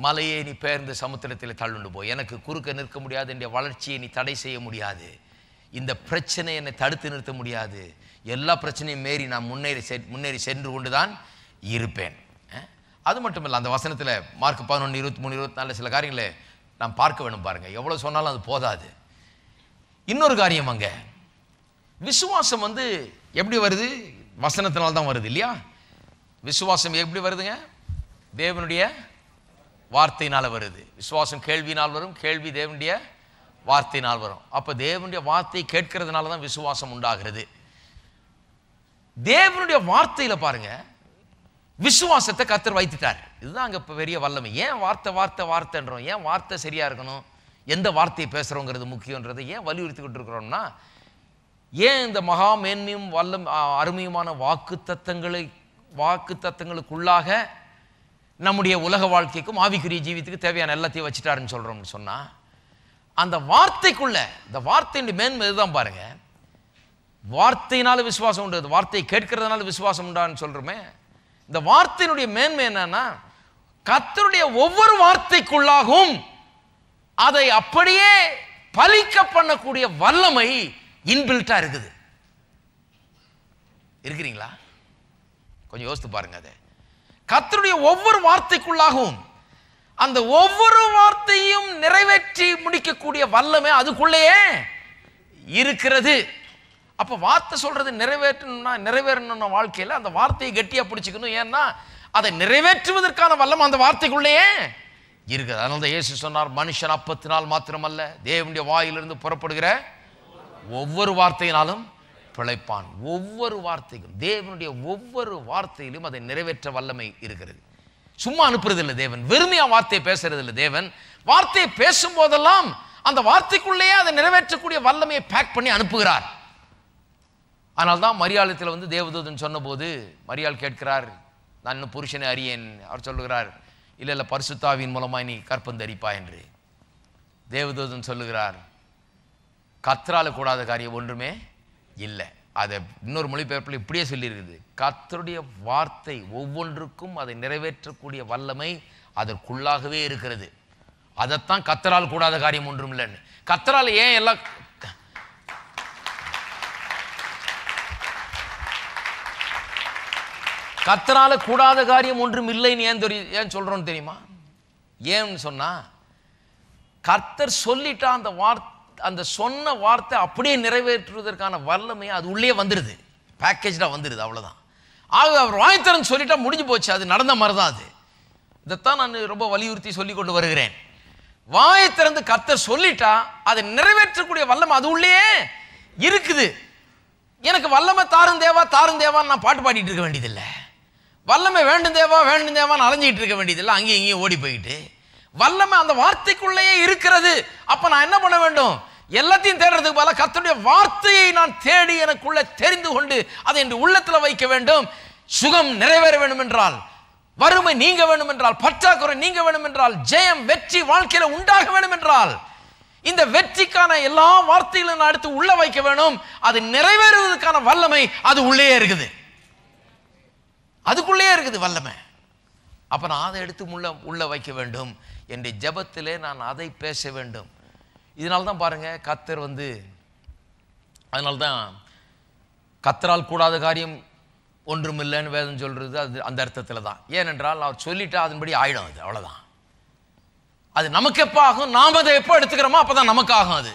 மலையே நீ பெயர்ந்து சமுத்திரத்தில் தள்ளுண்டு போய், எனக்கு குறுக்க நிற்க முடியாது, என்னுடைய வளர்ச்சியை நீ தடை செய்ய முடியாது, இந்த பிரச்சனை என்னை தடுத்து நிறுத்த முடியாது, எல்லா பிரச்சனையும் மீறி நான் முன்னேறி சென்று கொண்டுதான் இருப்பேன். அது மட்டும் இல்லை, அந்த வசனத்தில் மார்க் 11, 23, 24 சில காரியங்களை நாம் பார்க்க வேணும். பாருங்க, எவ்வளவு சொன்னாலும் அது போதாது. இன்னொரு காரியம், அங்க விசுவாசம் எப்படி வருது? வசனத்தினால தான் வருது இல்லையா? விசுவாசம் எப்படி வருதுங்க? தேவனுடைய வார்த்தையினால வருது. விசுவாசம் கேள்வியினால் வரும், கேள்வி தேவனுடைய வார்த்தையினால் வரும். அப்ப தேவனுடைய வார்த்தையை கேட்கிறதுனால தான் விசுவாசம் உண்டாகிறது. தேவனுடைய வார்த்தையில பாருங்க, விசுவாசத்தை கர்த்தர் வைத்துட்டார். இதுதான் அங்க பெரிய வல்லமை. ஏன் வார்த்தைன்றோம்? ஏன் வார்த்தை சரியா இருக்கணும், எந்த வார்த்தையை பேசுறோங்கிறது முக்கியன்றதை ஏன் வலியுறுத்திக்கிட்டு இருக்கிறோம்னா, ஏன் இந்த மகா மேன்மையும் அருமையுமான வாக்கு தத்தங்களுக்குள்ளாக நம்முடைய உலக வாழ்க்கைக்கும் ஆவிக்குரிய ஜீவித்துக்கு தேவையான எல்லாத்தையும் வச்சுட்டாருன்னு சொல்றோம்னு சொன்னா, அந்த வார்த்தைக்குள்ள, இந்த வார்த்தையின் மேன்மை இதுதான் பாருங்க. வார்த்தையினால விசுவாசம் உண்டு, வார்த்தையை கேட்கிறதுனால விசுவாசம் உண்டான்னு சொல்றோமே. இந்த வார்த்தையினுடைய மேன்மை என்னன்னா, கர்த்தருடைய ஒவ்வொரு வார்த்தைக்குள்ளாகவும் அதை அப்படியே பலிக்க பண்ணக்கூடிய வல்லமை இன்பில்ட்டா இருக்குது. இருக்கிறீங்களா? கொஞ்சம் யோசித்து பாருங்க. அதை கர்த்தருடைய ஒவ்வொரு வார்த்தைக்குள்ளாகவும் அந்த ஒவ்வொரு வார்த்தையும் நிறைவேற்றி முடிக்கக்கூடிய வல்லமை அதுக்குள்ளேயே இருக்கிறது. அப்ப வார்த்தை சொல்றது நிறைவேறணும்னா வாழ்க்கையில் அந்த வார்த்தையை கெட்டியா பிடிச்சுக்கணும். ஏன்னா அதை நிறைவேற்றுவதற்கான வல்லமை அந்த வார்த்தைக்குள்ளேயே இருக்குது. அதனால தான் இயேசு சொன்னார், மனுஷன் அப்பத்தினால் மாத்திரமல்ல தேவனுடைய வாயிலிருந்து புறப்படுகிற ஒவ்வொரு வார்த்தையினாலும் பிழைப்பான். ஒவ்வொரு வார்த்தைக்கும், தேவனுடைய ஒவ்வொரு வார்த்தையிலும் அதை நிறைவேற்ற வல்லமை இருக்கிறது. சும்மா அனுப்புறதில்லை தேவன், வெறுமையா வார்த்தையை பேசுறது இல்லை தேவன். வார்த்தையை பேசும் போதெல்லாம் அந்த வார்த்தைக்குள்ளேயே அதை நிறைவேற்றக்கூடிய வல்லமையை பேக் பண்ணி அனுப்புகிறார். அதனால்தான் மரியாளத்தில் தேவதூதன் சொன்ன போது மரியாள் கேட்கிறார், நான் இன்னும் புருஷனை அறியேன். அவர் சொல்லுகிறார், இல்லை பரிசுத்தாவின் மூலமாய் நீ கற்பந்தரிப்பா என்று. தேவதூதன் சொல்லுகிறார், கர்த்தரால கூடாத காரியம் ஒன்றுமே இல்லை. அதை இன்னொரு மொழிபெயர்ப்பில் இப்படியே சொல்லியிருக்குது, கர்த்தருடைய வார்த்தை ஒவ்வொன்றுக்கும் அதை நிறைவேற்றக்கூடிய வல்லமை அதற்குள்ளாகவே இருக்கிறது. அதைத்தான் கர்த்தரால் கூடாத காரியம் ஒன்றும் இல்லைன்னு. கர்த்தரால் ஏன் எல்லாம், கர்த்தரால கூடாத காரியம் ஒன்றும் இல்லைன்னு ஏன் சொல்றோம்னு தெரியுமா? ஏன்னு சொன்னா, கர்த்தர் சொல்லிட்டா அந்த சொன்ன வார்த்தை அப்படியே நிறைவேற்றுவதற்கான வல்லமை அது உள்ளே வந்துடுது, பேக்கேஜா வந்துடுது, அவ்வளவுதான். ஆக அவர் வாய்த்தரன்னு சொல்லிட்டா முடிஞ்சு போச்சு, அது நடந்த மாதிரி தான். அது இதைத்தான் நான் ரொம்ப வலியுறுத்தி சொல்லி கொண்டு வருகிறேன். வாயை திறந்து கர்த்தர் சொல்லிட்டா அதை நிறைவேற்றக்கூடிய வல்லமை அது உள்ளே இருக்குது. எனக்கு வல்லமை தாரும் தேவான்னு நான் பாட்டு பாடிட்டு இருக்க வேண்டியதில்லை. வல்லமை வேண்டும் தேவான்னு அலைஞ்சிட்டு இருக்க வேண்டியதில்லை, அங்கேயும் இங்கேயும் ஓடி போயிட்டு. வல்லமை அந்த வார்த்தைக்குள்ளேயே இருக்கிறது. அப்ப நான் என்ன பண்ண வேண்டும்? எல்லாத்தையும் தேடுறதுக்கு பதிலாக கர்த்தருடைய வார்த்தையை நான் தேடி எனக்குள்ள தெரிந்து கொண்டு அதை என் உள்ளத்துல வைக்க வேண்டும். சுகம் நிறைவேற வேண்டும் என்றால், வறுமை நீங்க வேண்டும் என்றால், பற்றாக்குறை நீங்க வேண்டும் என்றால், ஜெயம் வெற்றி வாழ்க்கையில உண்டாக வேண்டும் என்றால், இந்த வெற்றிக்கான எல்லா வார்த்தைகளும் நான் எடுத்து உள்ள வைக்க வேண்டும். அது நிறைவேறுவதற்கான வல்லமை அது உள்ளே இருக்குது, அதுக்குள்ளே இருக்குது வல்லமை. அப்போ நான் அதை எடுத்து உள்ள வைக்க வேண்டும். என்னுடைய ஜெபத்திலே நான் அதை பேச வேண்டும். இதனால தான் பாருங்கள், கர்த்தர் அதனால்தான் கர்த்தரால் கூடாத காரியம் ஒன்றுமில்லைன்னு வேதம் சொல்கிறது அது அந்த அர்த்தத்தில் தான். ஏனென்றால் அவர் சொல்லிட்டா அதன்படி ஆயிடும். அது அவ்வளோதான். அது நமக்கு எப்போ ஆகும்? நாம் அதை எப்போ எடுத்துக்கிறோமோ அப்போ தான் நமக்கு ஆகும்.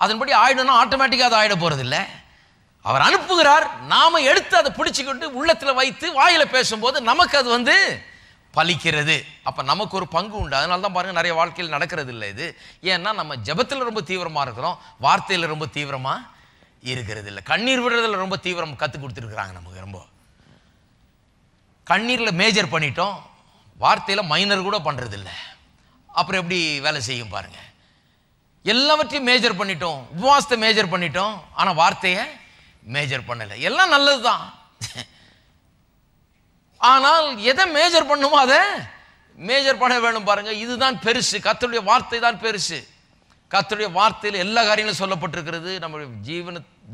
அதன்படி ஆயிடணும், ஆட்டோமேட்டிக்காக அது ஆகிட போகிறதில்லை. அவர் அனுப்புகிறார், நாம் எடுத்து அதை பிடிச்சிக்கிட்டு உள்ளத்தில் வைத்து வாயில் பேசும்போது நமக்கு அது பலிக்கிறது. அப்போ நமக்கு ஒரு பங்கு உண்டு. அதனால தான் பாருங்கள், நிறைய வாழ்க்கையில் நடக்கிறது இல்லை இது. ஏன்னா நம்ம ஜெபத்தில் ரொம்ப தீவிரமாக இருக்கிறோம், வார்த்தையில் ரொம்ப தீவிரமாக இருக்கிறது இல்லை. கண்ணீர் விடுறதில் ரொம்ப தீவிரம் கற்றுக் கொடுத்துருக்குறாங்க நமக்கு. ரொம்ப கண்ணீரில் மேஜர் பண்ணிட்டோம், வார்த்தையில் மைனர் கூட பண்ணுறதில்லை. அப்புறம் எப்படி வேலை செய்யும் பாருங்கள். எல்லாவற்றையும் மேஜர் பண்ணிட்டோம், உபவாசத்தை மேஜர் பண்ணிட்டோம், ஆனால் வார்த்தையை மேஜர் பண்ணலை. எல்லாம் நல்லது தான், ஆனால் எதை மேஜர் பண்ணுமோ அதை மேஜர் பண்ண வேணும் பாருங்கள். இதுதான் பெருசு, கர்த்தருடைய வார்த்தை தான் பெருசு. கர்த்தருடைய வார்த்தையில் எல்லா காரியங்களும் சொல்லப்பட்டிருக்கிறது. நம்முடைய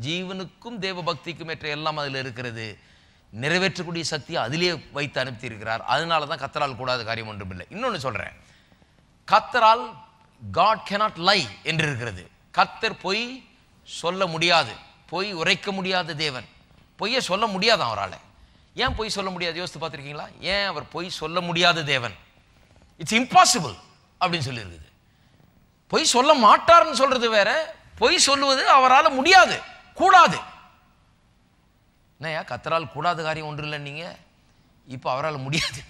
ஜீவனுக்கும் தேவ பக்திக்கும் ஏற்ற எல்லாம் அதில் இருக்கிறது. நிறைவேற்றக்கூடிய சக்தியை அதிலே வைத்து அனுப்பி இருக்கிறார். அதனால தான் கர்த்தரால் கூடாத காரியம் ஒன்றும் இல்லை. இன்னொன்று சொல்கிறேன், கர்த்தரால் God cannot lie என்று இருக்கிறது. கர்த்தர் பொய் சொல்ல முடியாது, பொய் உரைக்க முடியாத தேவன். பொய்யை சொல்ல முடியாது அவரால். ஏன் பொய் சொல்ல முடியாது யோசித்து பார்த்துருக்கீங்களா? ஏன் அவர் பொய் சொல்ல முடியாத தேவன்? இட்ஸ் இம்பாசிபிள் அப்படின்னு சொல்லியிருக்குது. பொய் சொல்ல மாட்டார்னு சொல்றது வேற, பொய் சொல்லுவது அவரால் முடியாது, கூடாது. என்னையா கர்த்தரால் கூடாத காரியம் ஒன்று இல்லை, நீங்க இப்போ அவரால் முடியாது.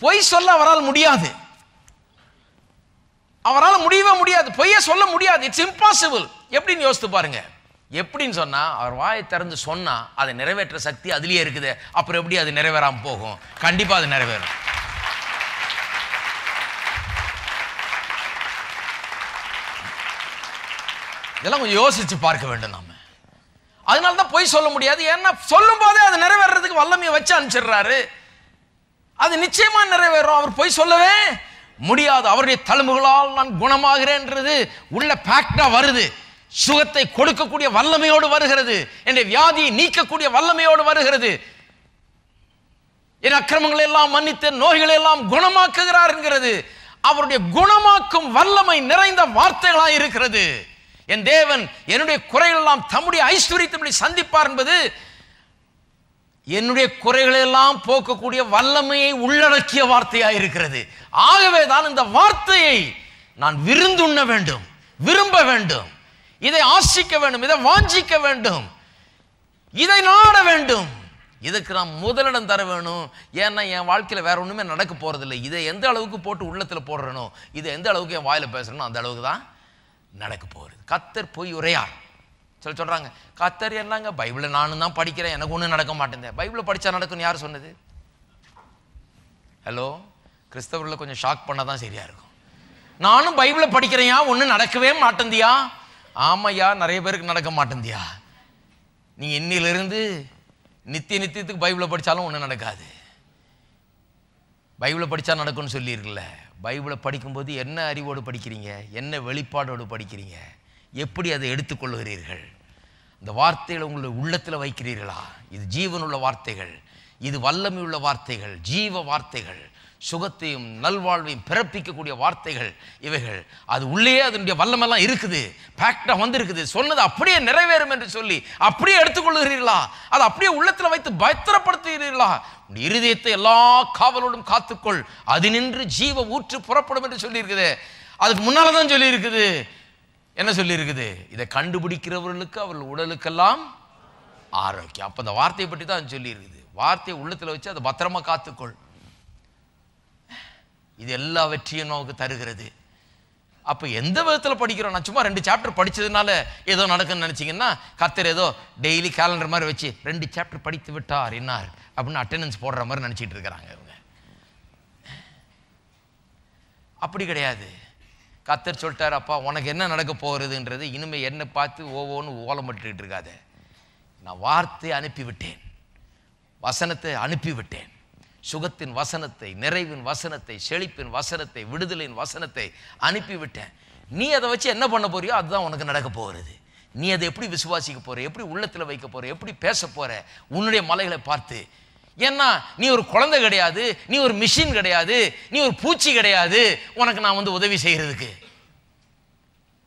பொய் சொல்ல அவரால் முடியாது, அவரால் முடியவே முடியாது, பொய்யை சொல்ல முடியாது. It's impossible. எப்படின்னு யோசித்து பாருங்க. எப்படின்னு சொன்னா, அவர் வாயை திறந்து சொன்னா அதை நிறைவேற்ற சக்தி அதுலயே இருக்குது. அப்புறம் எப்படி அது நிறைவேறாம போகும்? கண்டிப்பா அது நிறைவேறும். இதெல்லாம் கொஞ்சம் யோசிச்சு பார்க்க வேண்டும் நாம. அதனால தான் பொய் சொல்ல முடியாது. ஏன்னா சொல்லும் போதே அது நிறைவேறதுக்கு வல்லமையை வச்சு அனுப்பிச்சிடுறாரு. அது நிச்சயமா நிறைவேறும். அவர் பொய் சொல்லவே முடியாது. அவருடைய தழும்புகளால் நான் குணமாகிறேன்றது உள்ள பேக்டா வருது. சுகத்தை கொடுக்கக்கூடிய வல்லமையோடு வருகிறது. என்னுடைய வியாதியை நீக்கக்கூடிய வல்லமையோடு வருகிறது. என் அக்கிரமங்களை எல்லாம் மன்னித்து நோய்களை எல்லாம் குணமாக்குகிறார் என்கிறது. அவருடைய குணமாக்கும் வல்லமை நிறைந்த வார்த்தைகளாக இருக்கிறது. என் தேவன் என்னுடைய குறைகள் எல்லாம் தம்முடைய ஐஸ்வரியத்தை சந்திப்பார் என்பது என்னுடைய குறைகளை எல்லாம் போக்கக்கூடிய வல்லமையை உள்ளடக்கிய வார்த்தையாக இருக்கிறது. ஆகவே தான் இந்த வார்த்தையை நான் விருந்துண்ண வேண்டும், விரும்ப வேண்டும், இதை ஆசிக்க வேண்டும், இதை வாஞ்சிக்க வேண்டும், இதை நாட வேண்டும். இதுக்கு நான் முதலிடம் தர வேணும். ஏன்னா என் வாழ்க்கையில் வேற ஒன்றுமே நடக்க போறதில்லை. இதை எந்த அளவுக்கு போட்டு உள்ளத்தில் போடுறனோ, இதை எந்த அளவுக்கு என் வாயில் பேசுறனோ அந்த அளவுக்கு தான் நடக்க போகிறது. கர்த்தர் பொய் உரையார். சொல்றாங்க, கர்த்தர் என்னங்க பைபிளை நானும் தான் படிக்கிறேன், எனக்கு ஒன்றும் நடக்க மாட்டேங்குது. பைபிளை படித்தா நடக்கும்னு யார் சொன்னது? ஹலோ, கிறிஸ்தவர்களை கொஞ்சம் ஷாக் பண்ணால் தான் சரியா இருக்கும். நானும் பைபிளை படிக்கிறேன், ஒன்றும் நடக்கவே மாட்டேந்தியா? ஆமையா, நிறைய பேருக்கு நடக்க மாட்டேந்தியா. நீ இன்னிலிருந்து நித்தியத்துக்கு பைபிளை படித்தாலும் ஒன்றும் நடக்காது. பைபிளை படித்தா நடக்கும்னு சொல்லியிருக்குல்ல. பைபிளை படிக்கும்போது என்ன அறிவோடு படிக்கிறீங்க, என்ன வெளிப்பாடோடு படிக்கிறீங்க, எப்படி அதை எடுத்துக்கொள்கிறீர்கள், இந்த வார்த்தைகளை உங்களுடைய உள்ளத்தில் வைக்கிறீர்களா? இது ஜீவனுள்ள வார்த்தைகள், இது வல்லமை உள்ள வார்த்தைகள், ஜீவ வார்த்தைகள், சுகத்தையும் நல்வாழ்வையும் பிறப்பிக்கக்கூடிய வார்த்தைகள் இவைகள். அது உள்ளே அதனுடைய வல்லமெல்லாம் இருக்குது, பேக்டா வந்திருக்குது. சொன்னது அப்படியே நிறைவேறும் என்று சொல்லி அப்படியே எடுத்துக்கொள்கிறீர்களா? அதை அப்படியே உள்ளத்தில் வைத்து பத்திரப்படுத்துகிறீர்களா? உன் இருதயத்தை எல்லா காவலோடும் காத்துக்கொள், அது நின்று ஜீவ ஊற்று புறப்படும் என்று சொல்லி இருக்குது. அதுக்கு முன்னால தான் சொல்லி இருக்குது. என்ன சொல்லி இருக்குது? இதை கண்டுபிடிக்கிறவர்களுக்கு அவர்கள் உடலுக்கெல்லாம் ஆரோக்கியம். அப்போ அந்த வார்த்தையை பற்றி தான் சொல்லி இருக்குது. வார்த்தையை உள்ளத்தில் வச்சு அதை பத்திரமா காத்துக்கொள். இது எல்லா வெற்றியும் நமக்கு தருகிறது. அப்போ எந்த விதத்தில் படிக்கிறோம்? நான் சும்மா 2 சாப்டர் படித்ததுனால ஏதோ நடக்குன்னு நினச்சிங்கன்னா, கர்த்தர் ஏதோ டெய்லி கேலண்டர் மாதிரி வச்சு 2 சாப்டர் படித்து விட்டார் என்னார் அப்படின்னு அட்டெண்டன்ஸ் போடுற மாதிரி நினச்சிட்டு இருக்கிறாங்க இவங்க. அப்படி கிடையாது. கர்த்தர் சொல்லிட்டார், அப்பா உனக்கு என்ன நடக்க போகிறதுன்றது இனிமேல் என்னை பார்த்து ஒவ்வொன்று ஓலமிட்டுக்கிட்டு இருக்காத. நான் வார்த்தையை அனுப்பிவிட்டேன், வசனத்தை அனுப்பிவிட்டேன். சுகத்தின் வசனத்தை, நிறைவின் வசனத்தை, செழிப்பின் வசனத்தை, விடுதலின் வசனத்தை அனுப்பிவிட்டேன். நீ அதை வச்சு என்ன பண்ண போறியோ அதுதான் உனக்கு நடக்க போகிறது. நீ அதை எப்படி விசுவாசிக்க போற, எப்படி உள்ளத்தில் வைக்க போற, எப்படி பேச போற, உன்னுடைய மலைகளை பார்த்து ஏன்னா நீ ஒரு குழந்தை கிடையாது, நீ ஒரு மிஷின் கிடையாது, நீ ஒரு பூச்சி கிடையாது உனக்கு நான் வந்து உதவி செய்யறதுக்கு.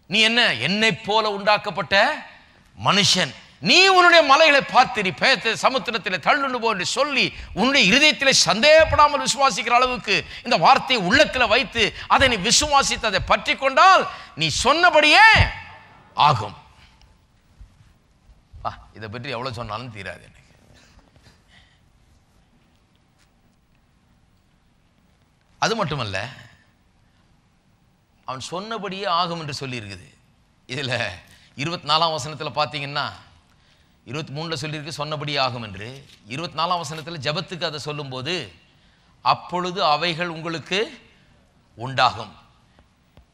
நீ என்ன என்னை போல உண்டாக்கப்பட்ட மனுஷன். நீ உன்னுடைய மலைகளை பார்த்து நீ பேத்த சமுத்திரத்தில் தள்ளுண்டு போ என்று சொல்லி உன்னுடைய இருதயத்திலே சந்தேகப்படாமல் விசுவாசிக்கிற அளவுக்கு இந்த வார்த்தையை உள்ளத்தில் வைத்து அதை நீ விசுவாசித்து அதை பற்றி கொண்டால் நீ சொன்னபடியே ஆகும். இதை பற்றி எவ்வளவு சொன்னாலும் தீராது எனக்கு. அது மட்டுமல்ல, அவன் சொன்னபடியே ஆகும் என்று சொல்லி இருக்குது. இதுல 24ஆம் வசனத்தில் பார்த்தீங்கன்னா 23ல் சொல்லியிருக்கு சொன்னபடியே ஆகும் என்று. 24ஆம் வசனத்தில் ஜெபத்துக்கு அதை சொல்லும்போது அப்பொழுது அவைகள் உங்களுக்கு உண்டாகும்.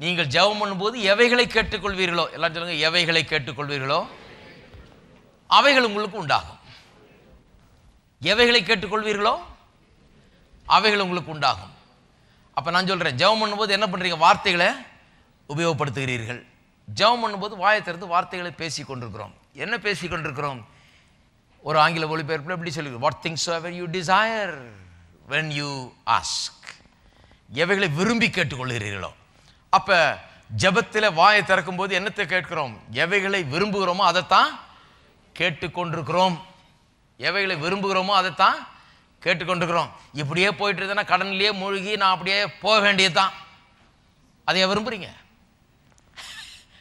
நீங்கள் ஜெபம் பண்ணும்போது எவைகளை கேட்டுக்கொள்வீர்களோ, எல்லாம் சொல்லுங்க, எவைகளை கேட்டுக்கொள்வீர்களோ அவைகள் உங்களுக்கு உண்டாகும். எவைகளை கேட்டுக்கொள்வீர்களோ அவைகள் உங்களுக்கு உண்டாகும். அப்ப நான் சொல்றேன், ஜெபம் பண்ணும்போது என்ன பண்றீங்க? வார்த்தைகளை உபயோகப்படுத்துகிறீர்கள். ஜெபம் பண்ணும்போது வாயை திறந்து வார்த்தைகளை பேசிக் கொண்டிருக்கிறோம். என்ன பேசிக் கொண்டிருக்கிறோம்? ஒரு ஆங்கில மொழிபெயர்ப்பில் எப்படி சொல்லிருக்கோம்? What things ever you desire when you ask. எவைகளை விரும்பி கேட்டுக்கொள்கிறீர்களோ. அப்ப ஜெபத்தில் வாயை திறக்கும் போது என்னத்தை கேட்கிறோம்? எவைகளை விரும்புகிறோமோ அதைத்தான் கேட்டுக்கொண்டிருக்கிறோம். எவைகளை விரும்புகிறோமோ அதைத்தான் கேட்டுக்கொண்டிருக்கிறோம். இப்படியே போயிட்டு இருந்தேன்னா கடன்லயே மூழ்கி நான் அப்படியே போக வேண்டியதுதான். அதைய விரும்புறீங்க?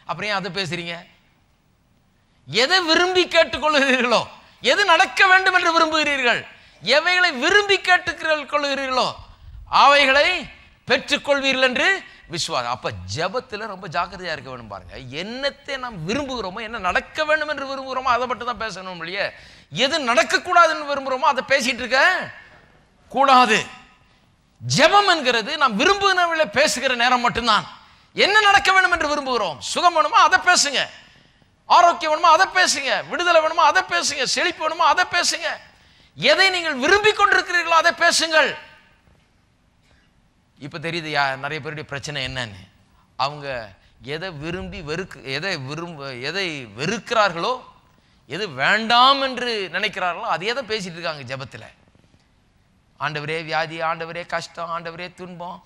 அப்புறம் அதை பேசுறீங்க? எதை விரும்பி கேட்டுக்கொள்கிறீர்களோ, எது நடக்க வேண்டும் என்று விரும்புகிறீர்கள், எவைகளை விரும்பி கேட்டுக்கொள்கிறீர்களோ அவைகளை பெற்றுக்கொள்வீர்கள் என்று விசுவாசம். அப்ப ஜெபத்தில் ரொம்ப ஜாக்கிரதையா இருக்க வேண்டும். பாருங்க, என்னத்தை நாம் விரும்புகிறோமோ, என்ன நடக்க வேண்டும் என்று விரும்புகிறோமோ அதை மட்டும் தான் பேசணும் இல்லையே. எது நடக்கக்கூடாதுன்னு விரும்புகிறோமோ அதை பேசிட்டு இருக்க கூடாது. ஜெபம் என்கிறது நாம் விரும்புகிறவர்களை பேசுகிற நேரம் மட்டும்தான். என்ன நடக்க வேண்டும் என்று விரும்புகிறோம், சுகம் வேணுமா அதை பேசுங்க, ஆரோக்கியம் வேணுமா அதை பேசுங்க, விடுதலை வேணுமா அதை பேசுங்க, செழிப்பு வேணுமா அதை பேசுங்க. எதை நீங்கள் விரும்பி கொண்டிருக்கிறீர்களோ அதை பேசுங்கள். இப்ப தெரியுது நிறைய பேருடைய பிரச்சனை என்னன்னு. அவங்க எதை விரும்பி எதை வெறுக்கிறார்களோ, எது வேண்டாம் என்று நினைக்கிறார்களோ அதையே தான் பேசிட்டு இருக்காங்க ஜெபத்தில். ஆண்டவரே வியாதி, ஆண்டவரே கஷ்டம், ஆண்டவரே துன்பம்,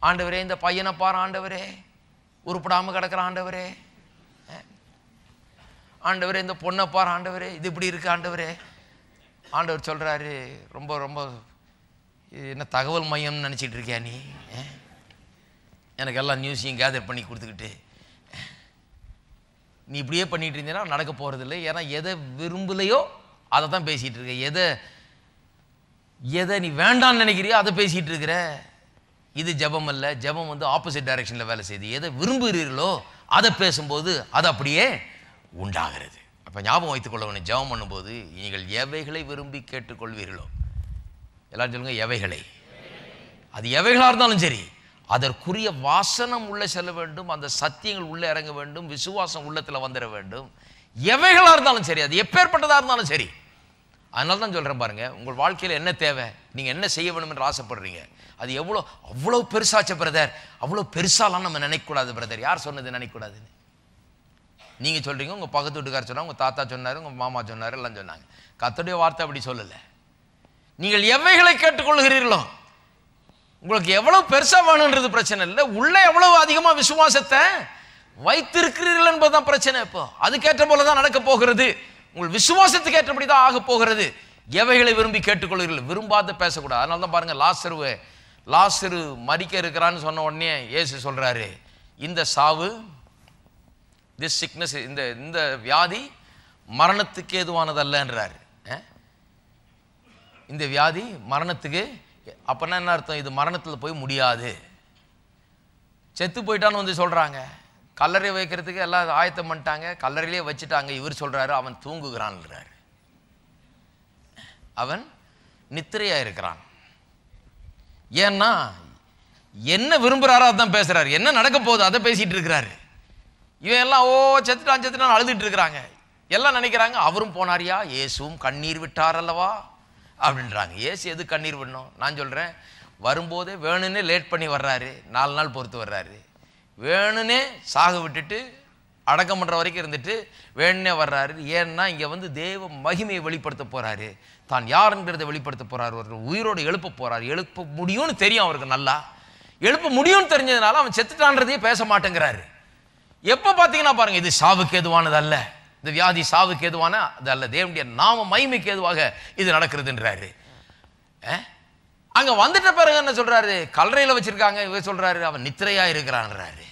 ஆண்டவரே இந்த பையனை பாரு, ஆண்டவரே உருப்படாம கிடக்கிற ஆண்டவரே, ஆண்டவரே இந்த பொண்ணை பாரு, ஆண்டவரே இது இப்படி இருக்கு ஆண்டவரே. ஆண்டவர் சொல்றாரு, ரொம்ப ரொம்ப என்ன தகவல் மையம் நினைச்சிட்டு இருக்கியா நீ? எனக்கு எல்லா நியூஸையும் கேதர் பண்ணி கொடுத்துக்கிட்டு நீ இப்படியே பண்ணிட்டு இருந்தீங்கன்னா நடக்க போறது இல்லை. ஏன்னா எதை விரும்பலையோ அதை தான் பேசிட்டு இருக்க. எதை நீ வேண்டான்னு நினைக்கிறியோ அதை பேசிட்டு இருக்கிற. இது ஜெபம் அல்ல. ஜெபம் வந்து ஆப்போசிட் டைரக்ஷன்ல வேலை செய்யுது. எதை விரும்புகிறீர்களோ அதை பேசும்போது அது அப்படியே உண்டாகிறது. அப்ப ஞாபகம் வைத்துக் கொள்ள வேணும், ஜெபம் பண்ணும்போது நீங்கள் எவைகளை விரும்பி கேட்டுக்கொள்வீர்களோ, எல்லாரும் சொல்லுங்க எவைகளை. அது எவைகளா இருந்தாலும் சரி, அதற்குரிய வாசனம் உள்ள செல்ல வேண்டும், அந்த சத்தியங்கள் உள்ள இறங்க வேண்டும், விசுவாசம் உள்ளத்துல வந்துட வேண்டும். எவைகளா இருந்தாலும் சரி, அது எப்பேற்பட்டதா இருந்தாலும் சரி. அதனால தான் சொல்றேன் பாருங்க, உங்கள் வாழ்க்கையில் என்ன தேவை, நீங்க என்ன செய்ய வேண்டும் என்று ஆசைப்படுறீங்க, அது அவ்வளோ பெருசாச்ச பிரதர், அவ்வளோ பெருசாலாம் நம்ம நினைக்கக்கூடாது பிரதர். யார் சொன்னது நினைக்கக்கூடாதுன்னு? நீங்க சொல்றீங்க, உங்க பக்கத்து வீட்டுக்காரர் சொன்னாங்க, உங்க தாத்தா சொன்னாரு, உங்க மாமா சொன்னாரு, எல்லாம் சொன்னாங்க. கர்த்தருடைய வார்த்தை அப்படி சொல்லல. நீங்கள் எவைகளை கேட்டுக்கொள்கிறீர்களோ, உங்களுக்கு எவ்வளவு பெருசா வேணும்ன்றது பிரச்சனை இல்லை, உள்ள எவ்வளவு அதிகமா விசுவாசத்தை வைத்திருக்கிறீர்கள் என்பதுதான் பிரச்சனை. இப்போ அதுக்கேற்ற போலதான் நடக்க போகிறது. உங்கள் விசுவாசத்துக்கு ஏற்றபடிதான் ஆக போகிறது. எவைகளை விரும்பி கேட்டுக்கொள்கிறீர்கள், விரும்பாத பேசக்கூடாது. அதனால தான் பாருங்க, லாசரு மரிக்க இருக்கிறான்னு சொன்ன உடனே இயேசு சொல்றாரு, இந்த சாவு, திஸ் சிக்னஸ், இந்த வியாதி மரணத்துக்கு ஏதுவானதல்லன்றாரு. இந்த வியாதி மரணத்துக்கு, அப்பனா என்ன அர்த்தம்? இது மரணத்தில் போய் முடியாது. செத்து போயிட்டான்னு வந்து சொல்றாங்க. கல்லறை வைக்கிறதுக்கு எல்லாம் ஆயத்தம் பண்ணிட்டாங்க, கல்லறையிலே வச்சுட்டாங்க. இவர் சொல்றாரு அவன் தூங்குகிறான்ன்றாரு, அவன் நித்திரையா இருக்கிறான். ஏன்னா என்ன விரும்புறாரோ அதான் பேசுறாரு, என்ன நடக்க போகுது அதை பேசிட்டு இருக்கிறாரு. இவன் எல்லாம் செத்துட்டான் அழுதுட்டு இருக்கிறாங்க. எல்லாம் நினைக்கிறாங்க அவரும் போனாரியா, இயேசுவும் கண்ணீர் விட்டார் அல்லவா அப்படின்றாங்க. இயேசு எது கண்ணீர் விடணும்? நான் சொல்றேன், வரும்போதே வேணும்னே லேட் பண்ணி வர்றாரு, 4 நாள் பொறுத்து வர்றாரு. வேணும்னே சாக விட்டுட்டு அடக்கம் பண்ணுற வரைக்கும் இருந்துட்டு வேணே வர்றாரு. ஏன்னா இங்கே வந்து தேவ மகிமையை வெளிப்படுத்த போகிறாரு, தான் யாருங்கிறத வெளிப்படுத்த போகிறாரு, ஒரு உயிரோடு எழுப்ப போகிறாரு. எழுப்ப முடியும்னு தெரியும் அவருக்கு, நல்லா எழுப்ப முடியும்னு தெரிஞ்சதுனால அவன் செத்துட்டான்றதையே பேச மாட்டேங்கிறாரு. எப்போ பார்த்தீங்கன்னா பாருங்கள், இது சாவுக்கு ஏதுவானது அல்ல, இந்த வியாதி சாவுக்கு ஏதுவான அது அல்ல, தேவனுடைய நாம மகிமைக்கு ஏதுவாக இது நடக்கிறதுன்றாரு. அங்கே வந்துட்ட பிறகு என்ன சொல்கிறாரு, கல்லறையில் வச்சிருக்காங்க, இவர் சொல்கிறாரு அவன் நித்திரையாக இருக்கிறான்றாரு.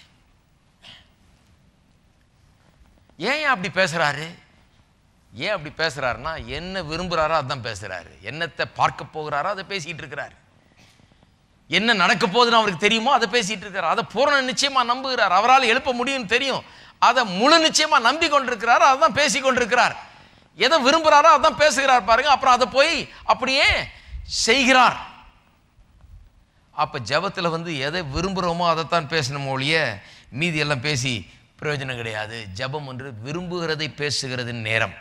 ஏன் அப்படி பேசுகிறாரு? ஏன் அப்படி பேசுகிறாருன்னா, என்ன விரும்புகிறாரோ அதுதான் பேசுகிறாரு, என்னத்தை பார்க்க போகிறாரோ அதை பேசிகிட்டு இருக்கிறார், என்ன நடக்க போகுதுன்னு அவருக்கு தெரியுமோ அதை பேசிகிட்டு இருக்கிறார், அதை பூரண நிச்சயமாக நம்புகிறார், அவரால் எழுப்ப முடியும்னு தெரியும், அதை முழு நிச்சயமாக நம்பி கொண்டிருக்கிறார், அதான் பேசி கொண்டிருக்கிறார். எதை விரும்புகிறாரோ அதான் பேசுகிறார் பாருங்க. அப்புறம் அதை போய் அப்படியே செய்கிறார். அப்போ ஜெபத்தில் வந்து எதை விரும்புகிறோமோ அதைத்தான் பேசணும் ஒழிய மீதி எல்லாம் பேசி பிரயோஜனம் கிடையாது. ஜெபம் என்று விரும்புகிறதை பேசுகிறதின் நேரம்.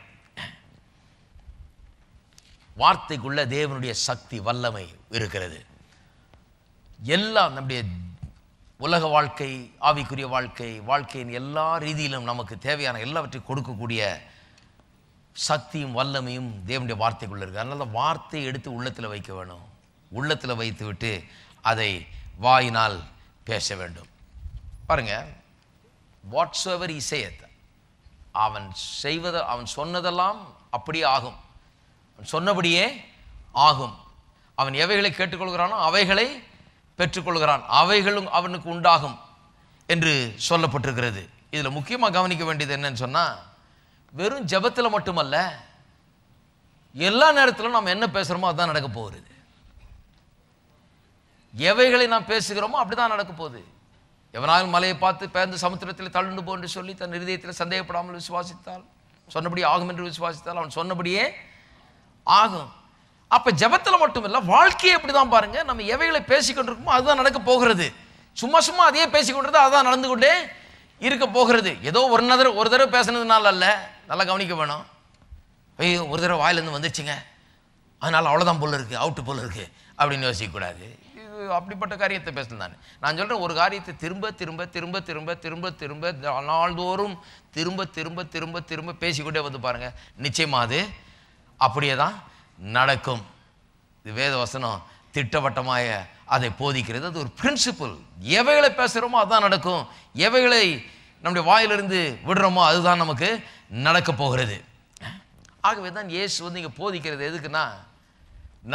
வார்த்தைக்குள்ள தேவனுடைய சக்தி வல்லமை இருக்கிறது. எல்லாம் நம்முடைய உலக வாழ்க்கை, ஆவிக்குரிய வாழ்க்கை, வாழ்க்கையின் எல்லா ரீதியிலும் நமக்கு தேவையான எல்லாவற்றையும் கொடுக்கக்கூடிய சக்தியும் வல்லமையும் தேவனுடைய வார்த்தைக்குள்ள இருக்குது. அதனால வார்த்தையை எடுத்து உள்ளத்தில் வைக்க வேணும். உள்ளத்தில் வைத்து விட்டு அதை வாயினால் பேச வேண்டும். பாருங்க, வாட்ஸ்எவர் he saith, அவன் அவன் சொன்னதெல்லாம் அப்படியே ஆகும், அவன் சொன்னபடியே ஆகும். அவன் எவைகளை கேட்டுக்கொள்கிறானோ அவைகளை பெற்றுக்கொள்கிறான், அவைகளும் அவனுக்கு உண்டாகும் என்று சொல்லப்பட்டிருக்கிறது. இதில் முக்கியமாக கவனிக்க வேண்டியது என்னன்னு சொன்னால், வெறும் ஜெபத்தில் மட்டுமல்ல, எல்லா நேரத்திலும் நாம் என்ன பேசுகிறோமோ அதுதான் நடக்க போகிறது. எவைகளை நாம் பேசுகிறோமோ அப்படிதான் நடக்க போகுது. எவனாலும் மலையை பார்த்து பேர்ந்து சமுத்திரத்தில் தள்ளுண்டு போ என்று சொல்லி தன் இருதயத்தில் சந்தேகப்படாமல் விசுவாசித்தால், சொன்னபடி ஆகும் என்று விசுவாசித்தால் அவன் சொன்னபடியே ஆகும். அப்போ ஜெபத்தில் மட்டும் இல்லை, வாழ்க்கையை எப்படி தான் பாருங்க, நம்ம எவைகளை பேசிக்கொண்டிருக்கோமோ அதுதான் நடக்க போகிறது. சும்மா சும்மா அதையே பேசிக்கொண்டிருந்தா அதுதான் நடந்து கொண்டே இருக்க போகிறது. ஏதோ ஒரு தடவை பேசுனதுனால அல்ல, நல்லா கவனிக்க வேணும். ஐயோ ஒரு தடவை வாயிலேருந்து வந்துச்சுங்க அதனால் அவ்வளோதான் போல இருக்குது, அவுட்டு போல இருக்குது அப்படின்னு யோசிக்கக்கூடாது. இது அப்படிப்பட்ட காரியத்தை பேசலாம். நான் சொல்கிறேன், ஒரு காரியத்தை திரும்ப திரும்ப திரும்ப திரும்ப திரும்ப திரும்ப நாள்தோறும் திரும்ப திரும்ப திரும்ப திரும்ப பேசிக்கொண்டே வந்து பாருங்கள், நிச்சயமாக அது அப்படியே தான் நடக்கும். இது வேத வசனம் திட்டவட்டமாக அதை போதிக்கிறது. அது ஒரு பிரின்சிபிள். எவைகளை பேசுகிறோமோ அதுதான் நடக்கும், எவைகளை நம்முடைய வாயிலிருந்து விடுறோமோ அதுதான் நமக்கு நடக்க போகிறது. ஆகவே தான் இயேசு வந்து இங்கே போதிக்கிறது எதுக்குன்னா,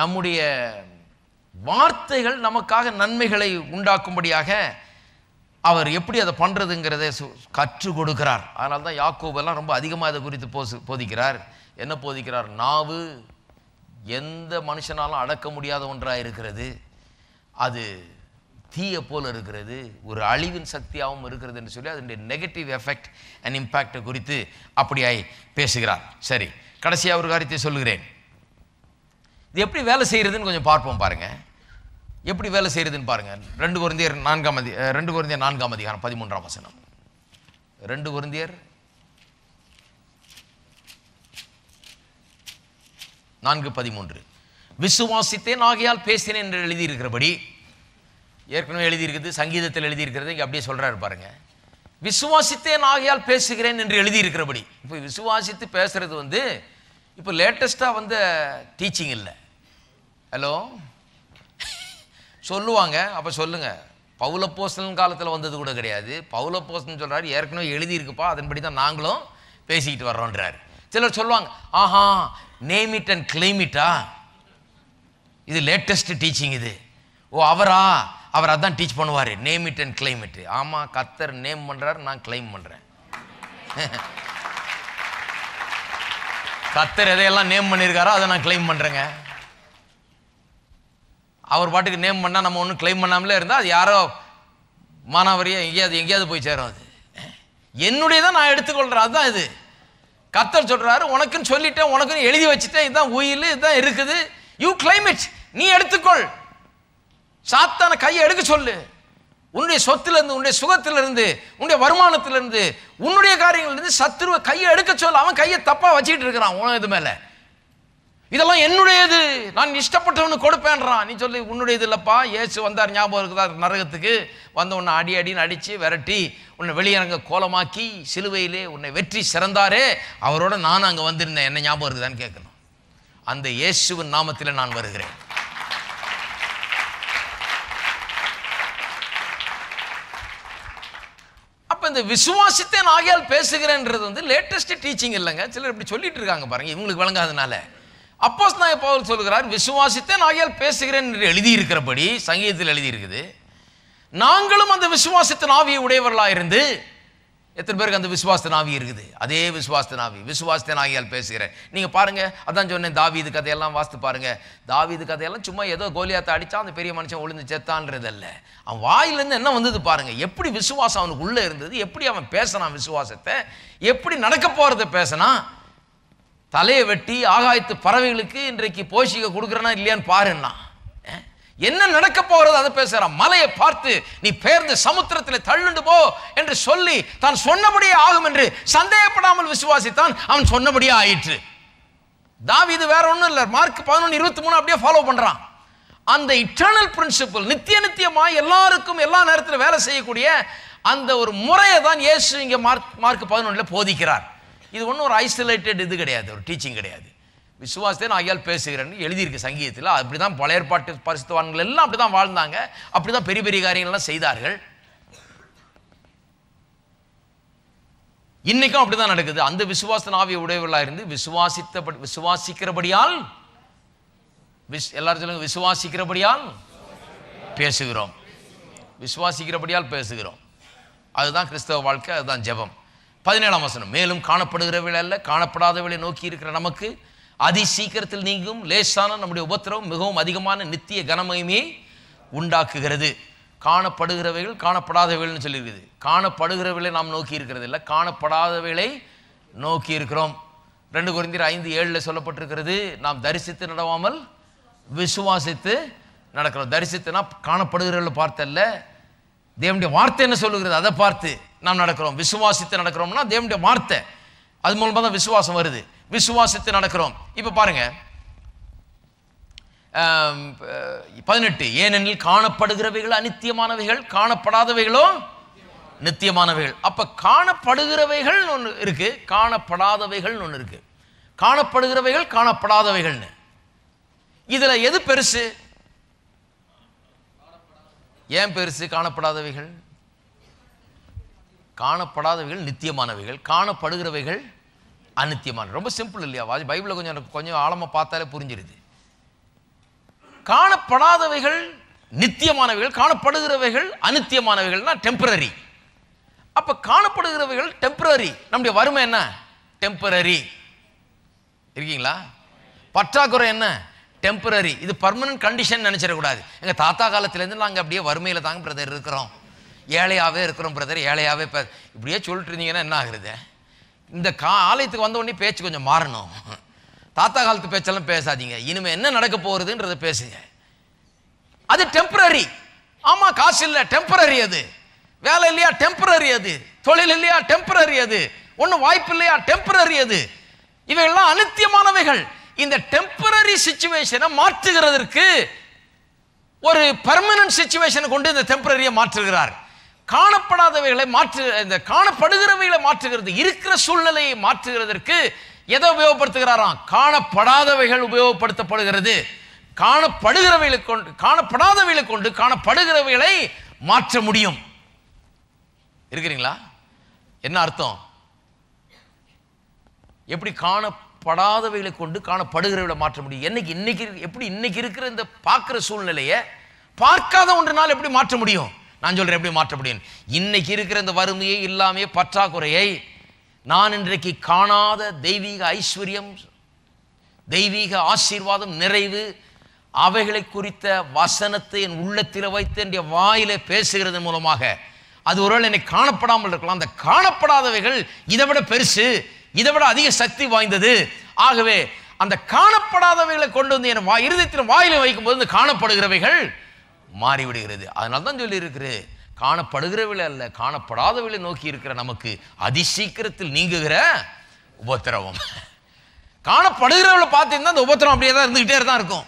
நம்முடைய வார்த்தைகள் நமக்காக நன்மைகளை உண்டாக்கும்படியாக அவர் எப்படி அதை பண்ணுறதுங்கிறத கற்றுக் கொடுக்கிறார். அதனால தான் யாக்கோபெல்லாம் ரொம்ப அதிகமாக அதை குறித்து போதிக்கிறார். என்ன போதிக்கிறார்? நாவு எந்த மனுஷனாலும் அடக்க முடியாத ஒன்றாக இருக்கிறது, அது தீய போல இருக்கிறது, ஒரு அழிவின் சக்தியாகவும் இருக்கிறது என்று சொல்லி அதனுடைய நெகட்டிவ் எஃபெக்ட் அண்ட் இம்பேக்டை குறித்து அப்படியாய் பேசுகிறார். சரி, கடைசியாக ஒரு காரியத்தை சொல்லுகிறேன். இது எப்படி வேலை செய்கிறதுன்னு கொஞ்சம் பார்ப்போம். பாருங்கள், எப்படி வேலை செய்கிறதுன்னு பாருங்கள். 2 கொரிந்தியர் 4ஆம் அதிகாரம் 13ஆம் வசனம். 2 கொரிந்தியர் 4:13. விசுவாசித்தேன் ஆகையால் பேசினேன் என்று எழுதியிருக்கிறபடி, ஏற்கனவே எழுதியிருக்குது, சங்கீதத்தில் எழுதியிருக்கிறது, இங்கே அப்படியே சொல்கிறாரு பாருங்க. விசுவாசித்தேன் ஆகையால் பேசுகிறேன் என்று எழுதியிருக்கிறபடி. இப்போ விசுவாசித்து பேசுறது வந்து இப்போ லேட்டஸ்ட்டாக வந்த டீச்சிங் இல்லை. ஹலோ சொல்லுவாங்க, அப்போ சொல்லுங்கள். பவுலப்போஸ்தலன் காலத்தில் வந்தது கூட கிடையாது. பவுலப்போஸ்தலன் சொல்கிறாரு, ஏற்கனவே எழுதியிருக்குப்பா, அதன்படி தான் நாங்களும் பேசிக்கிட்டு வர்றோன்றார். சிலர் சொல்லுவாங்க, ஆஹா நேம் இட் அண்ட் கிளைம் இட்டா, இது லேட்டஸ்ட் டீச்சிங் இது. ஓ அவர் அதான் டீச் பண்ணுவார், name it and claim it. ஆமாம், கர்த்தர் நேம் பண்ணுறாரு, நான் கிளைம் பண்ணுறேன். கர்த்தர் எதையெல்லாம் நேம் பண்ணியிருக்காரோ அதை நான் கிளைம் பண்ணுறேங்க. அவர் பாட்டுக்கு நேம் பண்ணால் நம்ம ஒன்றும் கிளைம் பண்ணாமலே இருந்தால் அது யாரோ மானாவரியாக எங்கேயாவது போய் சேரும். அது என்னுடையதான் நான் எடுத்துக்கொள்கிறேன், அதுதான் இது. கர்த்தர் சொல்கிறாரு, உனக்குன்னு சொல்லிட்டேன், உனக்குன்னு எழுதி வச்சுட்டேன், இதுதான் உயில், இதுதான் இருக்குது, யூ கிளைம் இட், நீ எடுத்துக்கொள். சாத்தான கையை எடுக்க சொல்லு. உன்னுடைய சொத்திலிருந்து, உன்னுடைய சுகத்திலிருந்து, உன்னுடைய வருமானத்திலிருந்து, உன்னுடைய காரியங்களிலிருந்து சத்துருவை கையை எடுக்க சொல்லு. அவன் கையை தப்பாக வச்சுக்கிட்டு இருக்கிறான் உன் இது மேலே. இதெல்லாம் என்னுடையது, நான் இஷ்டப்பட்டவனுக்கு கொடுப்பேன்றான். நீ சொல்லி உன்னுடையது இல்லப்பா, இயேசு வந்தார் ஞாபகம் இருக்குதா, நரகத்துக்கு வந்து உன்னை அடின்னு அடித்து விரட்டி உன்னை வெளியரங்க கோலமாக்கி சிலுவையிலே உன்னை வெற்றி சிறந்தாரே, அவரோட நான் அங்கே வந்திருந்தேன், என்ன ஞாபகம் இருக்குதான்னு கேட்கணும். அந்த இயேசுவின் நாமத்தில் நான் வருகிறேன். அப்போ இந்த விசுவாசித்தேன் ஆகையால் பேசுகிறேன்றது வந்து லேட்டஸ்ட் டீச்சிங் இல்லைங்க. சிலர் இப்படி சொல்லிட்டு இருக்காங்க பாருங்க, இவங்களுக்கு வழங்காதனால. அப்போஸ்தலனாகிய பவுல் சொல்கிறார், விசுவாசித்தேன் ஆகையால் பேசுகிறேன் என்று எழுதியிருக்கிறபடி சங்கீதத்தில் எழுதியிருக்குது. நாங்களும் அந்த விசுவாசத்தின் ஆவியை உடையவர்களாக இருந்து, எத்தனை பேருக்கு அந்த விசுவாசத்தின் ஆவி இருக்குது? அதே விசுவாசத்தின் ஆவி, விசுவாசத்தின் ஆகியால் பேசுகிறேன். நீங்கள் பாருங்கள், அதான் சொன்னேன், தாவீது கதையெல்லாம் வாசித்து பாருங்கள். தாவீது கதையெல்லாம் சும்மா ஏதோ கோலியாத்தை அடித்தா அந்த பெரிய மனுஷன் ஒளிந்து செத்தான்றதல்ல, அவன் வாயிலேருந்து என்ன வந்தது பாருங்கள். எப்படி விசுவாசம் அவனுக்கு உள்ளே இருந்தது, எப்படி அவன் பேசினான் விசுவாசத்தை, எப்படி நடக்க போகிறத பேசினான். தலையை வெட்டி ஆகாயத்து பறவைகளுக்கு இன்றைக்கு போஷிக்க கொடுக்குறனா இல்லையான்னு பாருன்னா, என்ன நடக்க போகிறது அதை பேசுகிறான். மலையை பார்த்து நீ பெயர்ந்து சமுத்திரத்தில் தள்ளுண்டு போ என்று சொல்லி தான் சொன்னபடியே ஆகும் என்று சந்தேகப்படாமல் விசுவாசித்தான், அவன் சொன்னபடியே ஆயிற்று. தாவீது வேற ஒன்றும் இல்லை, மார்க் 11:23 அப்படியே ஃபாலோ பண்ணுறான். அந்த இட்டர்னல் பிரின்சிபல், நித்தியமாய் எல்லாருக்கும் எல்லா நேரத்திலும் வேலை செய்யக்கூடிய அந்த ஒரு முறையை தான் இயேசு இங்கே மார்க் 11 போதிக்கிறார். இது ஒன்றும் ஒரு ஐசோலேட்டட் இது கிடையாது, ஒரு டீச்சிங் கிடையாது. விசுவாசத்தை ஆகியால் பேசுகிறேன்னு எழுதியிருக்கு சங்கீதத்தில். அப்படி தான் பழைய ஏற்பாட்டு பரிசுத்தவான்கள் எல்லாம் அப்படி தான் வாழ்ந்தாங்க, அப்படி தான் பெரிய பெரிய காரியங்கள்லாம் செய்தார்கள். இன்னைக்கும் அப்படி தான் நடக்குது. அந்த விசுவாசத்தின் ஆவியை உடையவர்களாக இருந்து விசுவாசிக்கிறபடியால், எல்லாரும் சொல்லுங்க, விசுவாசிக்கிறபடியால் பேசுகிறோம். விசுவாசிக்கிறபடியால் பேசுகிறோம். அதுதான் கிறிஸ்தவ வாழ்க்கை, அதுதான் ஜெபம். 17ஆம் வசனம், மேலும் காணப்படுகிறவர்கள் அல்ல காணப்படாதவர்களை நோக்கி இருக்கிற நமக்கு அதி சீக்கிரத்தில் நீங்கும் லேசான நம்முடைய உபத்திரவம் மிகவும் அதிகமான நித்திய கனமகிமையை உண்டாக்குகிறது. காணப்படுகிறவைகள் காணப்படாதவைகள்னு சொல்லியிருக்குது. காணப்படுகிறவர்களை நாம் நோக்கி இருக்கிறது இல்லை, காணப்படாதவைகளை நோக்கி இருக்கிறோம். 2 கொரிந்தியர் 5:7 சொல்லப்பட்டிருக்கிறது, நாம் தரிசித்து நடவாமல் விசுவாசித்து நடக்கிறோம். தரிசித்துனா காணப்படுகிறவர்களை பார்த்தல்ல, தேவனுடைய வார்த்தை என்ன சொல்லுகிறது அதை பார்த்து நாம் நடக்கிறோம். விசுவாசித்து நடக்கிறோம்னா தேவனுடைய வார்த்தை, அது மூலமாக தான் விசுவாசம் வருது. விசுவாசித்து நடக்கிறோம். இப்போ பாருங்க 18, ஏனெனில் காணப்படுகிறவைகள் அநித்தியமானவைகள், காணப்படாதவைகளோ நித்தியமானவைகள். அப்ப காணப்படுகிறவைகள் ஒன்று இருக்கு, காணப்படாதவைகள் ஒன்று இருக்கு. காணப்படுகிறவைகள் காணப்படாதவைகள்னு, இதுல எது பெருசு? ஏன் பெருசு? காணப்படாதவைகள். காணப்படாதவைகள் நித்தியமானவைகள், காணப்படுகிறவைகள் அநித்தியமான. ரொம்ப சிம்பிள் இல்லையா? பைபிளை கொஞ்சம் ஆழமாக பார்த்தாலே புரிஞ்சிருது. காணப்படாதவைகள் நித்தியமானவைகள், காணப்படுகிறவைகள் அநித்தியமானவைகள்னா டெம்பரரி. அப்ப காணப்படுகிறவைகள் டெம்பரரி. நம்முடைய வறுமை என்ன? டெம்பரரி. இருக்கீங்களா? பற்றாக்குறை என்ன? டெம்பரரி. இது பர்மனன்ட் கண்டிஷன் நினைச்சிடக்கூடாது. எங்க தாத்தா காலத்திலேருந்து நாங்கள் அப்படியே வறுமையில தாங்க பிரதர் இருக்கிறோம், ஏழையாவே இருக்கிறோம் பிரதர், ஏழையாவே. இப்படியே சொல்லிட்டு இருந்தீங்கன்னா என்ன ஆகுறது? இந்த ஆலயத்துக்கு வந்த உடனே பேச்சு கொஞ்சம் மாறணும். தாத்தா காலத்து பேச்செல்லாம் பேசாதீங்க, இனிமே என்ன நடக்க போகுதுன்றத பேசுங்க. அது டெம்பரரி. ஆமா, காசு இல்லை டெம்பரரி, அது வேலை இல்லையா டெம்பரரி, அது தொழில் இல்லையா டெம்பரரி, அது ஒன்றும் வாய்ப்பு இல்லையா டெம்பரரி, அது இவையெல்லாம் அநித்தியமானவைகள். இந்த டெம்பரரி சிச்சுவேஷனை மாற்றுகிறதற்கு ஒரு பெர்மனன்ட் சிச்சுவேஷனை கொண்டு இந்த டெம்பரரியை மாற்றுகிறார். காணப்படாதவைகளை இந்த காணப்படுகிறவைகளை மாற்றுகிறது, இருக்கிற சூழ்நிலையை மாற்றுகிறதற்கு எதை உபயோகப்படுத்துகிறாராம்? காணப்படாதவைகள் உபயோகப்படுத்தப்படுகிறது. காணப்படுகிறவைகளை கொண்டு, காணப்படாதவைகளை கொண்டு காணப்படுகிறவைகளை மாற்ற முடியும். இருக்கிறீங்களா? என்ன அர்த்தம்? எப்படி காணப்படாதவைகளை கொண்டு காணப்படுகிறவைகளை மாற்ற முடியும்? இன்னைக்கு இருக்கிற இந்த பார்க்கிற சூழ்நிலையை பார்க்காத ஒன்றினால் எப்படி மாற்ற முடியும்? நான் சொல்றேன் எப்படி மாற்ற முடியும். இன்னைக்கு இருக்கிற இந்த வறுமையை இல்லாமே பற்றாக்குறையை நான் இன்றைக்கு காணாத தெய்வீக ஐஸ்வர்யம், தெய்வீக ஆசீர்வாதம், நிறைவு, அவைகளை குறித்த வசனத்தை என் உள்ளத்தில் வைத்து என் வாயிலே பேசுகிறது மூலமாக அது ஒருவேளை என்னை காணப்படாமல் இருக்கலாம். அந்த காணப்படாதவைகள் இதை விட பெருசு, இதை விட அதிக சக்தி வாய்ந்தது. ஆகவே அந்த காணப்படாதவைகளை கொண்டு வந்து என் இருதயத்தின் வாயிலை வைக்கும்போது இந்த காணப்படுகிறவைகள் மாறிவிடுகிறது. அதனால தான் சொல்லி இருக்கிறது, காணப்படுகிறவளை அல்ல காணப்படாதவளை நோக்கி இருக்கிற நமக்கு அதிசீக்கிரத்தில் நீங்குகிற உபத்திரவம். காணப்படுகிறவளை பார்த்துருந்தா அந்த உபத்திரம் அப்படியே தான் இருந்துகிட்டே தான் இருக்கும்.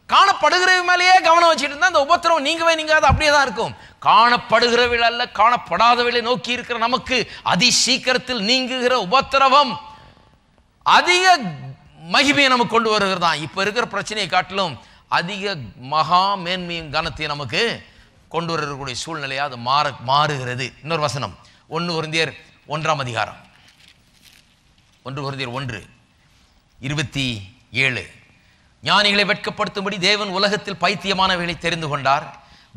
காணப்படுகிறவ மேலேயே கவனம் வச்சுட்டு இருந்தா அந்த உபத்திரம் நீங்காது அப்படியே தான் இருக்கும். காணப்படுகிறவள் அல்ல காணப்படாதவளை நோக்கி இருக்கிற நமக்கு அதி சீக்கிரத்தில் நீங்குகிற உபத்திரவம் அதிக மகிமையை நமக்கு கொண்டு வருகிறதான். இப்ப இருக்கிற பிரச்சனையை காட்டிலும் அதிக மகா மேன்மையும் கனத்தையும் நமக்கு கொண்டு வரக்கூடிய சூழ்நிலையா அது மாறுகிறது. இன்னொரு வசனம் 1 கொரிந்தியர் 1ஆம் அதிகாரம் 1 கொரிந்தியர் 1:27. ஞானிகளை வெட்கப்படுத்தும்படி தேவன் உலகத்தில் பைத்தியமானவைகளை தெரிந்து கொண்டார்,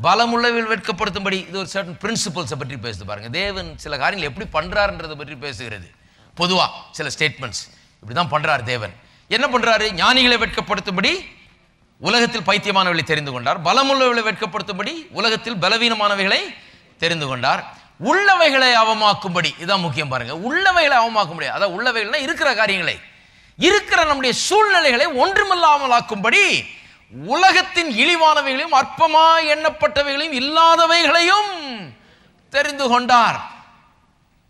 பலமுள்ளவைகள் வெட்கப்படுத்தும்படி. இது ஒரு சர்டன் பிரின்சிபல்ஸை பற்றி பேசுது பாருங்க. தேவன் சில காரியங்கள் எப்படி பண்றாருன்றதை பற்றி பேசுகிறது. பொதுவா சில ஸ்டேட்மெண்ட்ஸ் இப்படிதான் பண்றாரு. தேவன் என்ன பண்றாரு? ஞானிகளை வெட்கப்படுத்தும்படி உலகத்தில் பைத்தியமானவைகளை தெரிந்து கொண்டார், பலமுள்ளவைகளை வெட்கப்படுத்தும்படி உலகத்தில் பலவீனமானவைகளை தெரிந்து கொண்டார், உள்ளவைகளை அவமாக்கும்படி. இதுதான் முக்கியம் பாருங்க. உள்ளவைகளை அவமாக்கும்படி, அதாவது உள்ளவைகள்னா இருக்கிற காரியங்களை, இருக்கிற நம்முடைய சூழ்நிலைகளை ஒன்றுமில்லாமல் ஆக்கும்படி உலகத்தின் இழிவானவைகளையும் அற்பமாய் எண்ணப்பட்டவைகளையும் இல்லாதவைகளையும் தெரிந்து கொண்டார்.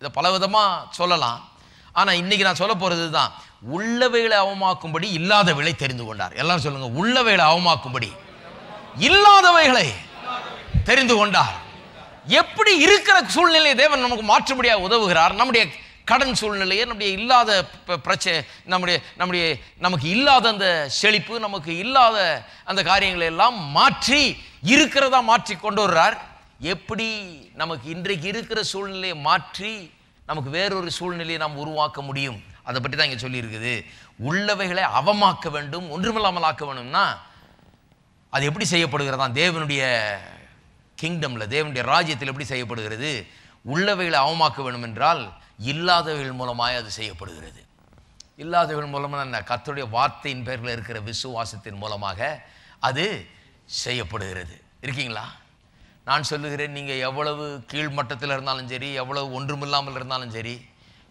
இதை பலவிதமா சொல்லலாம். ஆனா இன்னைக்கு நான் சொல்ல போறது தான், உள்ளவைகளை அவமாக்கும்படி இல்லாதவைகளை தெரிந்து கொண்டார். எல்லாரும் சொல்லுங்க, உள்ளவைகளை அவமாக்கும்படி இல்லாதவைகளை தெரிந்து கொண்டார். எப்படி இருக்கிற சூழ்நிலையை தேவன் நமக்கு மாற்றும்படியாக உதவுகிறார். நம்முடைய கடன் சூழ்நிலையை, நம்முடைய இல்லாத பிரச்சனை, நமக்கு இல்லாத அந்த செழிப்பு, நமக்கு இல்லாத அந்த காரியங்களை எல்லாம் மாற்றி இருக்கிறதா மாற்றி கொண்டு வர்றார். எப்படி நமக்கு இன்றைக்கு இருக்கிற சூழ்நிலையை மாற்றி நமக்கு வேறொரு சூழ்நிலையை நாம் உருவாக்க முடியும், அதை பற்றி தான் இங்கே சொல்லி இருக்குது. உள்ளவைகளை அவமாக்க வேண்டும், ஒன்றுமில்லாமல் ஆக்க வேண்டும்னா அது எப்படி செய்யப்படுகிறதா? தேவனுடைய கிங்டம்ல, தேவனுடைய ராஜ்யத்தில் எப்படி செய்யப்படுகிறது? உள்ளவைகளை அவமாக்க வேண்டும் என்றால் இல்லாதவைகள் மூலமாக அது செய்யப்படுகிறது. இல்லாதவைகள் மூலமாக என்ன? கர்த்தருடைய வார்த்தையின் பேரில் இருக்கிற விசுவாசத்தின் மூலமாக அது செய்யப்படுகிறது. இருக்கீங்களா? நான் சொல்லுகிறேன், நீங்கள் எவ்வளவு கீழ்மட்டத்தில் இருந்தாலும் சரி, எவ்வளவு ஒன்றுமில்லாமல் இருந்தாலும் சரி,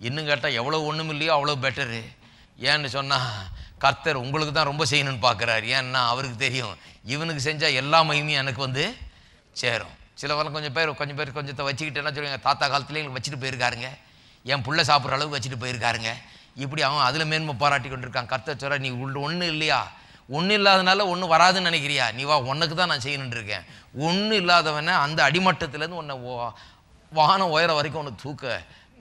இன்னும் கேட்டால் எவ்வளோ ஒன்றும் இல்லையோ அவ்வளோ பெட்டரு. ஏன்னு சொன்னால் கர்த்தர் உங்களுக்கு தான் ரொம்ப செய்யணும்னு பார்க்குறாரு. ஏன்னா அவருக்கு தெரியும் இவனுக்கு செஞ்சால் எல்லா மகிமையும் எனக்கு வந்து சேரும். சிலவெல்லாம் கொஞ்சம் பேர் கொஞ்சத்தை வச்சுக்கிட்டு என்ன சொல்லுவாங்க, தாத்தா காலத்துலேயே எங்களுக்கு வச்சுட்டு போயிருக்காருங்க, என் பிள்ளை சாப்பிட்ற அளவுக்கு வச்சுட்டு போயிருக்காருங்க, இப்படி அவன் அதில் மேன்மை பாராட்டி கொண்டிருக்கான். கர்த்தர் சொல்ற, நீ ஒன்றும் இல்லையா, ஒன்றும் இல்லாதனால ஒன்றும் வராதுன்னு நினைக்கிறியா? நீ வா, உனக்கு தான் நான் செய்யணுன்னு இருக்கேன். ஒன்றும் இல்லாதவனை அந்த அடிமட்டத்திலேருந்து உன்னை வானம் உயர வரைக்கும் உனக்கு தூக்க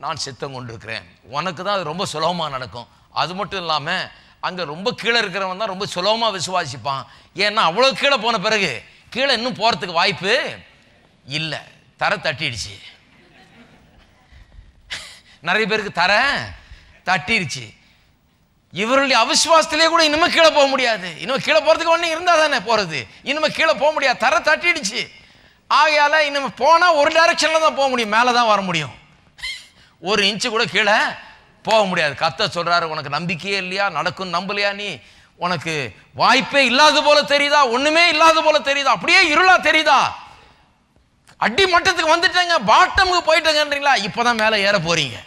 நான் சித்தம் கொண்டிருக்கிறேன். உனக்கு தான் அது ரொம்ப சுலபமாக நடக்கும். அது மட்டும் இல்லாமல் அங்கே ரொம்ப கீழே இருக்கிறவன் தான் ரொம்ப சுலபமாக விசுவாசிப்பான். ஏன்னா அவ்வளோ கீழே போன பிறகு கீழே இன்னும் போகிறதுக்கு வாய்ப்பு இல்லை, தர தட்டிடுச்சு. நிறைய பேருக்கு தர தட்டிடுச்சு. இவருடைய அவிசுவாசத்திலே கூட இனிமே கீழே போக முடியாது. இனிமே கீழே போகிறதுக்கு ஒன்று இருந்தால் தானே போகிறது. இனிமே கீழே போக முடியாது, தர தட்டிடுச்சு. ஆகையால இனிமே போனால் ஒரு டைரக்ஷனில் தான் போக முடியும், மேலே தான் வர முடியும். ஒரு இன்ச்சு கூட கீழே போக முடியாது. கர்த்தர் சொல்றாரு, உனக்கு நம்பிக்கையே இல்லையா, நடக்கும் நம்பலையா, நீ உனக்கு வாய்ப்பே இல்லாத போல தெரியுதா, ஒண்ணுமே இல்லாத போல தெரியுதா, அப்படியே இருளா தெரியுதா, அடி மட்டத்துக்கு வந்துட்டேங்க, பாட்டமுக்கு போயிட்டேங்கன்றீங்களா, இப்பதான் மேலே ஏற போறீங்க.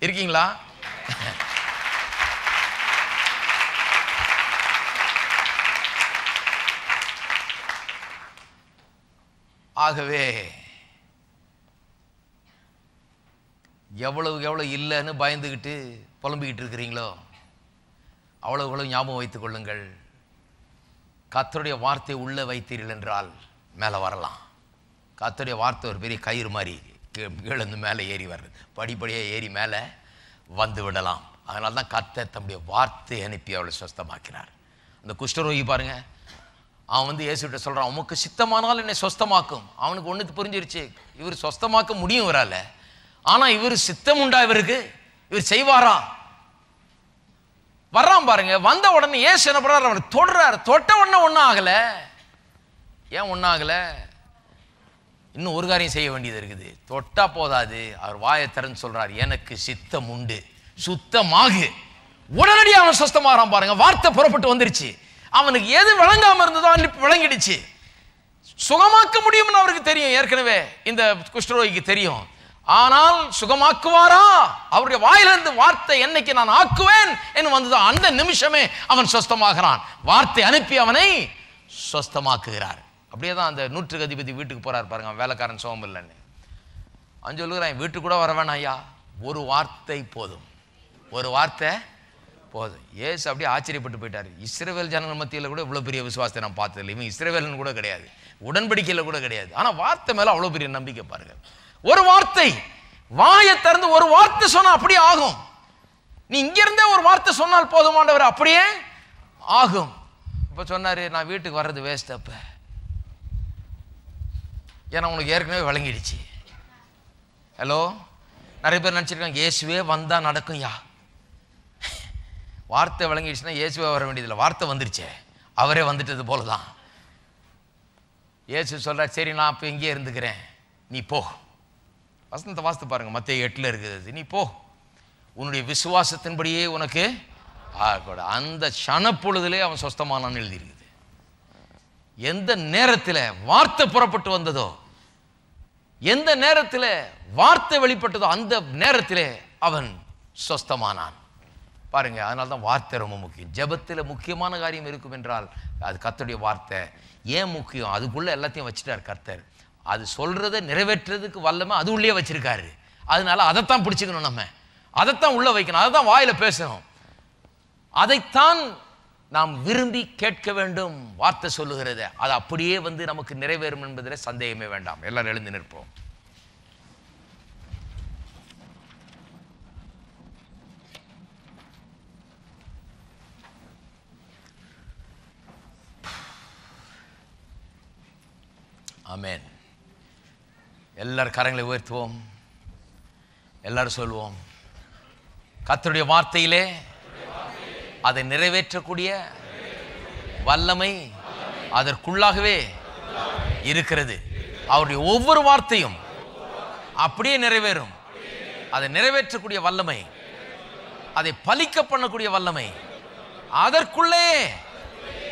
இருக்கீங்களா? ஆகவே எவ்வளவு இல்லைன்னு பயந்துக்கிட்டு புலம்பிக்கிட்டு இருக்கிறீங்களோ அவ்வளவு ஞாபகம் வைத்துக் கொள்ளுங்கள். கர்த்தருடைய வார்த்தை உள்ள வைத்தீர்கள் என்றால் மேலே வரலாம். கர்த்தருடைய வார்த்தை ஒரு பெரிய கயிறு மாதிரி கீழந்து மேலே ஏறி வர்றது, படிப்படியாக ஏறி மேலே வந்து விடலாம். அதனால தான் கர்த்தர் தம்முடைய வார்த்தை அனுப்பி அவளை சொஸ்தமாக்கினார். அந்த குஷ்டரோகி பாருங்க, அவன் வந்து இயேசுகிட்ட சொல்கிறான், உமக்கு சித்தமானால் என்னை சொஸ்தமாக்கும். அவனுக்கு ஒன்றுக்கு புரிஞ்சிருச்சு, இவர் சொஸ்தமாக்க முடியும் இவரால், ஆனால் இவர் சித்தம் உண்டா இவருக்கு, இவர் செய்வாரா? வர்றான் பாருங்க. வந்த உடனே ஏசு என்ன பண்றாரு, அவர் தொடுறாரு. தொட்ட உடனே ஒன்றும் ஆகலை. ஏன் ஒன்றும் ஆகலை? இன்னும் ஒரு காரியம் செய்ய வேண்டியது இருக்குது. தொட்டா போதாது, அவர் வாயை திறந்து சொல்றாரு, எனக்கு சித்தம் உண்டு, சுத்தமாகு. உடனடியாக அவன் சுத்தமாகறான் பாருங்க. வார்த்தை புறப்பட்டு வந்துருச்சு. அவனுக்கு எது விளங்காம இருந்ததோ விளங்கிடுச்சு. சுகமாக்க முடியும்னு அவருக்கு தெரியும், ஏற்கனவே இந்த குஷ்டரோகிக்கு தெரியும். ஆனால் சுகமாக்குவாரா? அவருடைய வாயிலிருந்து வார்த்தை என்னைக்கு நான் ஆக்குவேன் என்று வந்ததோ அந்த நிமிஷமே அவன் சொஸ்தமாகிறான். வார்த்தை அனுப்பி அவனை சொஸ்தமாக்குகிறார். அப்படியே தான் அந்த 100 அதிபதி வீட்டுக்கு போறார் பாருங்க, வேலைக்காரன் சோகம் இல்லைன்னு. அவன் சொல்லுகிறான், வீட்டுக்கு கூட வர வேணாம் ஐயா, ஒரு வார்த்தை போதும், ஒரு வார்த்தை போதும். இயேசு அப்படியே ஆச்சரியப்பட்டு போயிட்டார். இஸ்ரவேல் ஜனங்கள் மத்தியில் கூட இவ்வளோ பெரிய விசுவாசத்தை நான் பார்த்ததில்லை. இவன் இஸ்ரவேலன் கூட கிடையாது, உடன்படிக்கையில் கூட கிடையாது. ஆனால் வார்த்தை மேலே அவ்வளோ பெரிய நம்பிக்கை பாருங்க. ஒரு வார்த்தை, வாயை திறந்து ஒரு வார்த்தை சொன்னால் அப்படியே ஆகும். நீ இங்கிருந்தே ஒரு வார்த்தை சொன்னால் போதுமானவர், அப்படியே ஆகும். இப்போ சொன்னார், நான் வீட்டுக்கு வர்றது வேஸ்ட். அப்போ ஏன்னா உனக்கு ஏற்கனவே விளங்கிடுச்சு. ஹலோ, நிறைய பேர் நினச்சிருக்காங்க இயேசுவே வந்தால் நடக்கும். யா, வார்த்தை விளங்கிடுச்சுன்னா இயேசுவே வர வேண்டியதில்லை, வார்த்தை வந்துருச்சே, அவரே வந்துட்டது போல தான். இயேசு சொல்கிறார், சரி நான் இப்போ இங்கேயே இருந்துக்கிறேன், நீ போ. வசனத்தை வாசித்து பாருங்கள், மத்தேயு 8 இருக்குது. நீ போ, உன்னுடைய விசுவாசத்தின்படியே உனக்கு ஆகக்கூட. அந்த க்ஷணப்பொழுதிலே அவன் சொஸ்தமானான்னு எழுதியிருக்குது. எந்த நேரத்தில் வார்த்தை புறப்பட்டு வந்ததோ, எந்த நேரத்தில் வார்த்தை வெளிப்பட்டதோ, அந்த நேரத்தில் அவன் சொஸ்தமானான். பாருங்க, அதனால தான் வார்த்தை ரொம்ப முக்கியம். ஜெபத்தில் முக்கியமான காரியம் இருக்கும் என்றால் அது கர்த்தருடைய வார்த்தை. ஏன் முக்கியம்? அதுக்குள்ளே எல்லாத்தையும் வச்சுட்டார் கர்த்தர். அது சொல்கிறத நிறைவேற்றுறதுக்கு வல்லமை அது உள்ளே வச்சிருக்காரு. அதனால அதைத்தான் பிடிச்சிக்கணும், நம்ம அதைத்தான் உள்ளே வைக்கணும், அதை தான் வாயில் பேசணும், அதைத்தான் நாம் விரும்பி கேட்க வேண்டும். வார்த்தை சொல்லுகிறத அது அப்படியே வந்து நமக்கு நிறைவேறும் என்பதில் சந்தேகமே வேண்டாம். எல்லாரும் எழுந்து நிற்போம். ஆமென். எல்லாரும் கரங்களை உயர்த்துவோம். எல்லாரும் சொல்லுவோம், கர்த்தருடைய வார்த்தையிலே அதை நிறைவேற்றக்கூடிய வல்லமை அதற்குள்ளாகவே இருக்கிறது. அவருடைய ஒவ்வொரு வார்த்தையும் அப்படியே நிறைவேறும். அதை நிறைவேற்றக்கூடிய வல்லமை, அதை பலிக்க பண்ணக்கூடிய வல்லமை அதற்குள்ளே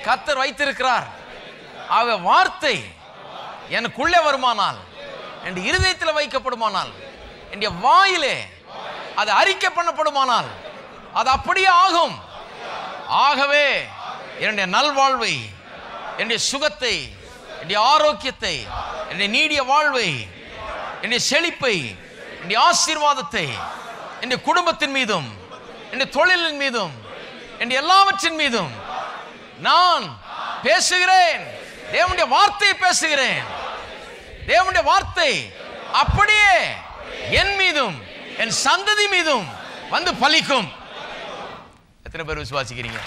கர்த்தர் வைத்திருக்கிறார். அவ வார்த்தை எனக்குள்ளே வருமானால், என் இருதயத்தில் வைக்கப்படுமானால், என் வாயிலே அது அறிக்கை பண்ணப்படுமானால் அது அப்படியே ஆகும். ஆகவே என்னுடைய நல்வாழ்வை, என்னுடைய சுகத்தை, என்னுடைய ஆரோக்கியத்தை, என்னுடைய நீடிய வாழ்வை, என்னுடைய செழிப்பை, என்னுடைய ஆசீர்வாதத்தை என்னுடைய குடும்பத்தின் மீதும், என்னுடைய தொழிலின் மீதும், என்னுடைய எல்லாவற்றின் மீதும் நான் பேசுகிறேன். தேவனுடைய வார்த்தையை பேசுகிறேன். தேவனுடைய வார்த்தை அப்படியே என் மீதும் என் சந்ததி மீதும் வந்து பலிக்கும். எத்தனை பேர் விசுவாசிக்கிறீங்க?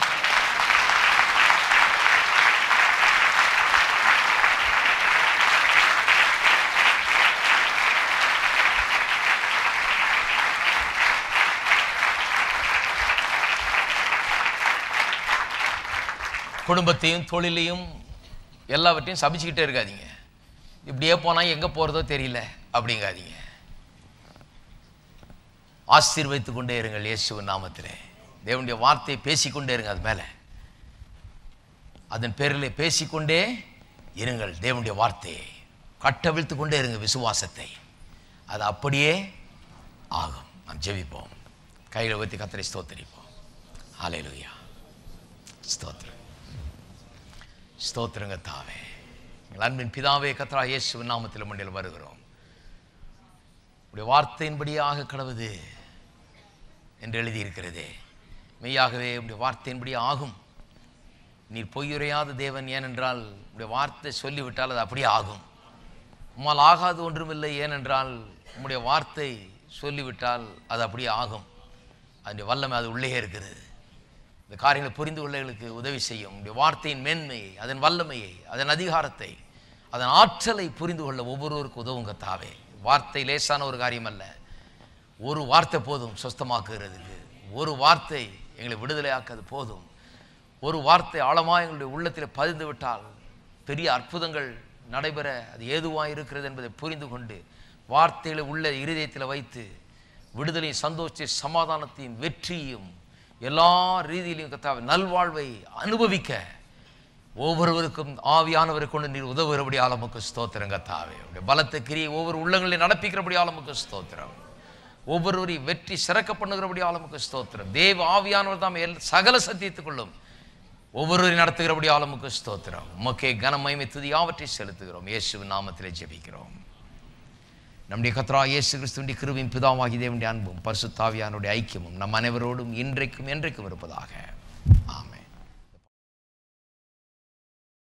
குடும்பத்தையும் தொழிலையும் எல்லாவற்றையும் சபிச்சுக்கிட்டே இருக்காதீங்க. இப்படியே போனால் எங்கே போகிறதோ தெரியல அப்படிங்காதீங்க. ஆசீர்வதித்து கொண்டே இருங்கள் இயேசுவின் நாமத்திலே. தேவனுடைய வார்த்தையை பேசிக்கொண்டே இருங்க. அது மேலே அதன் பேரில் பேசிக்கொண்டே இருங்கள். தேவனுடைய வார்த்தையை கட்டவிழ்த்து கொண்டே இருங்க, விசுவாசத்தை. அது அப்படியே ஆகும். நாம் ஜெபிப்போம். கையில் ஊற்றி கர்த்தரை ஸ்தோத்திரிப்போம். ஹல்லேலூயா. ஸ்தோத்திரம், ஸ்தோத்திரங்க தாவே. எங்கள் அன்பின் பிதாவே, கர்த்தராகிய இயேசுவின் நாமத்தில் மண்ணில் வருகிறோம். உடைய வார்த்தையின்படியாக கடவுது என்று எழுதியிருக்கிறதே, மெய்யாகவே உடைய வார்த்தையின்படி ஆகும். நீர் பொய்யுரையாத தேவன். ஏனென்றால் உடைய வார்த்தை சொல்லிவிட்டால் அது அப்படியே ஆகும். உம்மால் ஆகாது ஒன்றுமில்லை. ஏனென்றால் உம்முடைய வார்த்தை சொல்லிவிட்டால் அது அப்படியே ஆகும். அதனுடைய வல்லமை அது உள்ளே இருக்கிறது. இந்த காரியங்களை புரிந்து கொள்ளங்களுக்கு உதவி செய்யும். உடைய வார்த்தையின் மேன்மையை, அதன் வல்லமையை, அதன் அதிகாரத்தை, அதன் ஆற்றலை புரிந்து கொள்ள ஒவ்வொருவருக்கும் உதவுங்க தாவே. வார்த்தை லேசான ஒரு காரியம் அல்ல. ஒரு வார்த்தை போதும் சொஸ்தமாக்குகிறதுக்கு. ஒரு வார்த்தை எங்களை விடுதலையாக்குறது போதும். ஒரு வார்த்தை ஆழமாக எங்களுடைய உள்ளத்தில் பதிந்து விட்டால் பெரிய அற்புதங்கள் நடைபெற அது ஏதுவாக இருக்கிறது என்பதை புரிந்து கொண்டு வார்த்தைகளை உள்ள இருதயத்தில் வைத்து விடுதலையும் சந்தோஷத்தையும் சமாதானத்தையும் வெற்றியும் எல்லா ரீதியிலையும் கர்த்தாவே நல்வாழ்வை அனுபவிக்க ஒவ்வொருவருக்கும் ஆவியானவரை கொண்டு நீர் உதவுகிறபடி ஆலமுக்கு ஸ்தோத்திரம் கர்த்தாவே. உடைய பலத்தை கிரியை ஒவ்வொரு உள்ளங்களையும் நடப்பிக்கிறபடி ஆலமுக்கு ஸ்தோத்திரம். ஒவ்வொருவரையும் வெற்றி சிறக்க பண்ணுகிறபடி ஆலமுக்கு ஸ்தோத்திரம். தேவ ஆவியானவர் தாம் சகல சத்தியத்துக்குள்ளும் ஒவ்வொருவரையும் நடத்துகிறபடி ஆலமுக்கு ஸ்தோத்திரம். உமக்கே கன மகிமை துதி யாவற்றை செலுத்துகிறோம். இயேசுவின் நாமத்திலே ஜெபிக்கிறோம். நம்முடைய கர்த்தராகிய இயேசு கிறிஸ்துவின் கிருபையும் பிதாவாகிய தேவனுடைய அன்பும் பரிசுத்த ஆவியானவருடைய ஐக்கியமும் நம் அனைவரோடும் இன்றைக்கும் என்றைக்கும் இருப்பதாக. ஆமென்.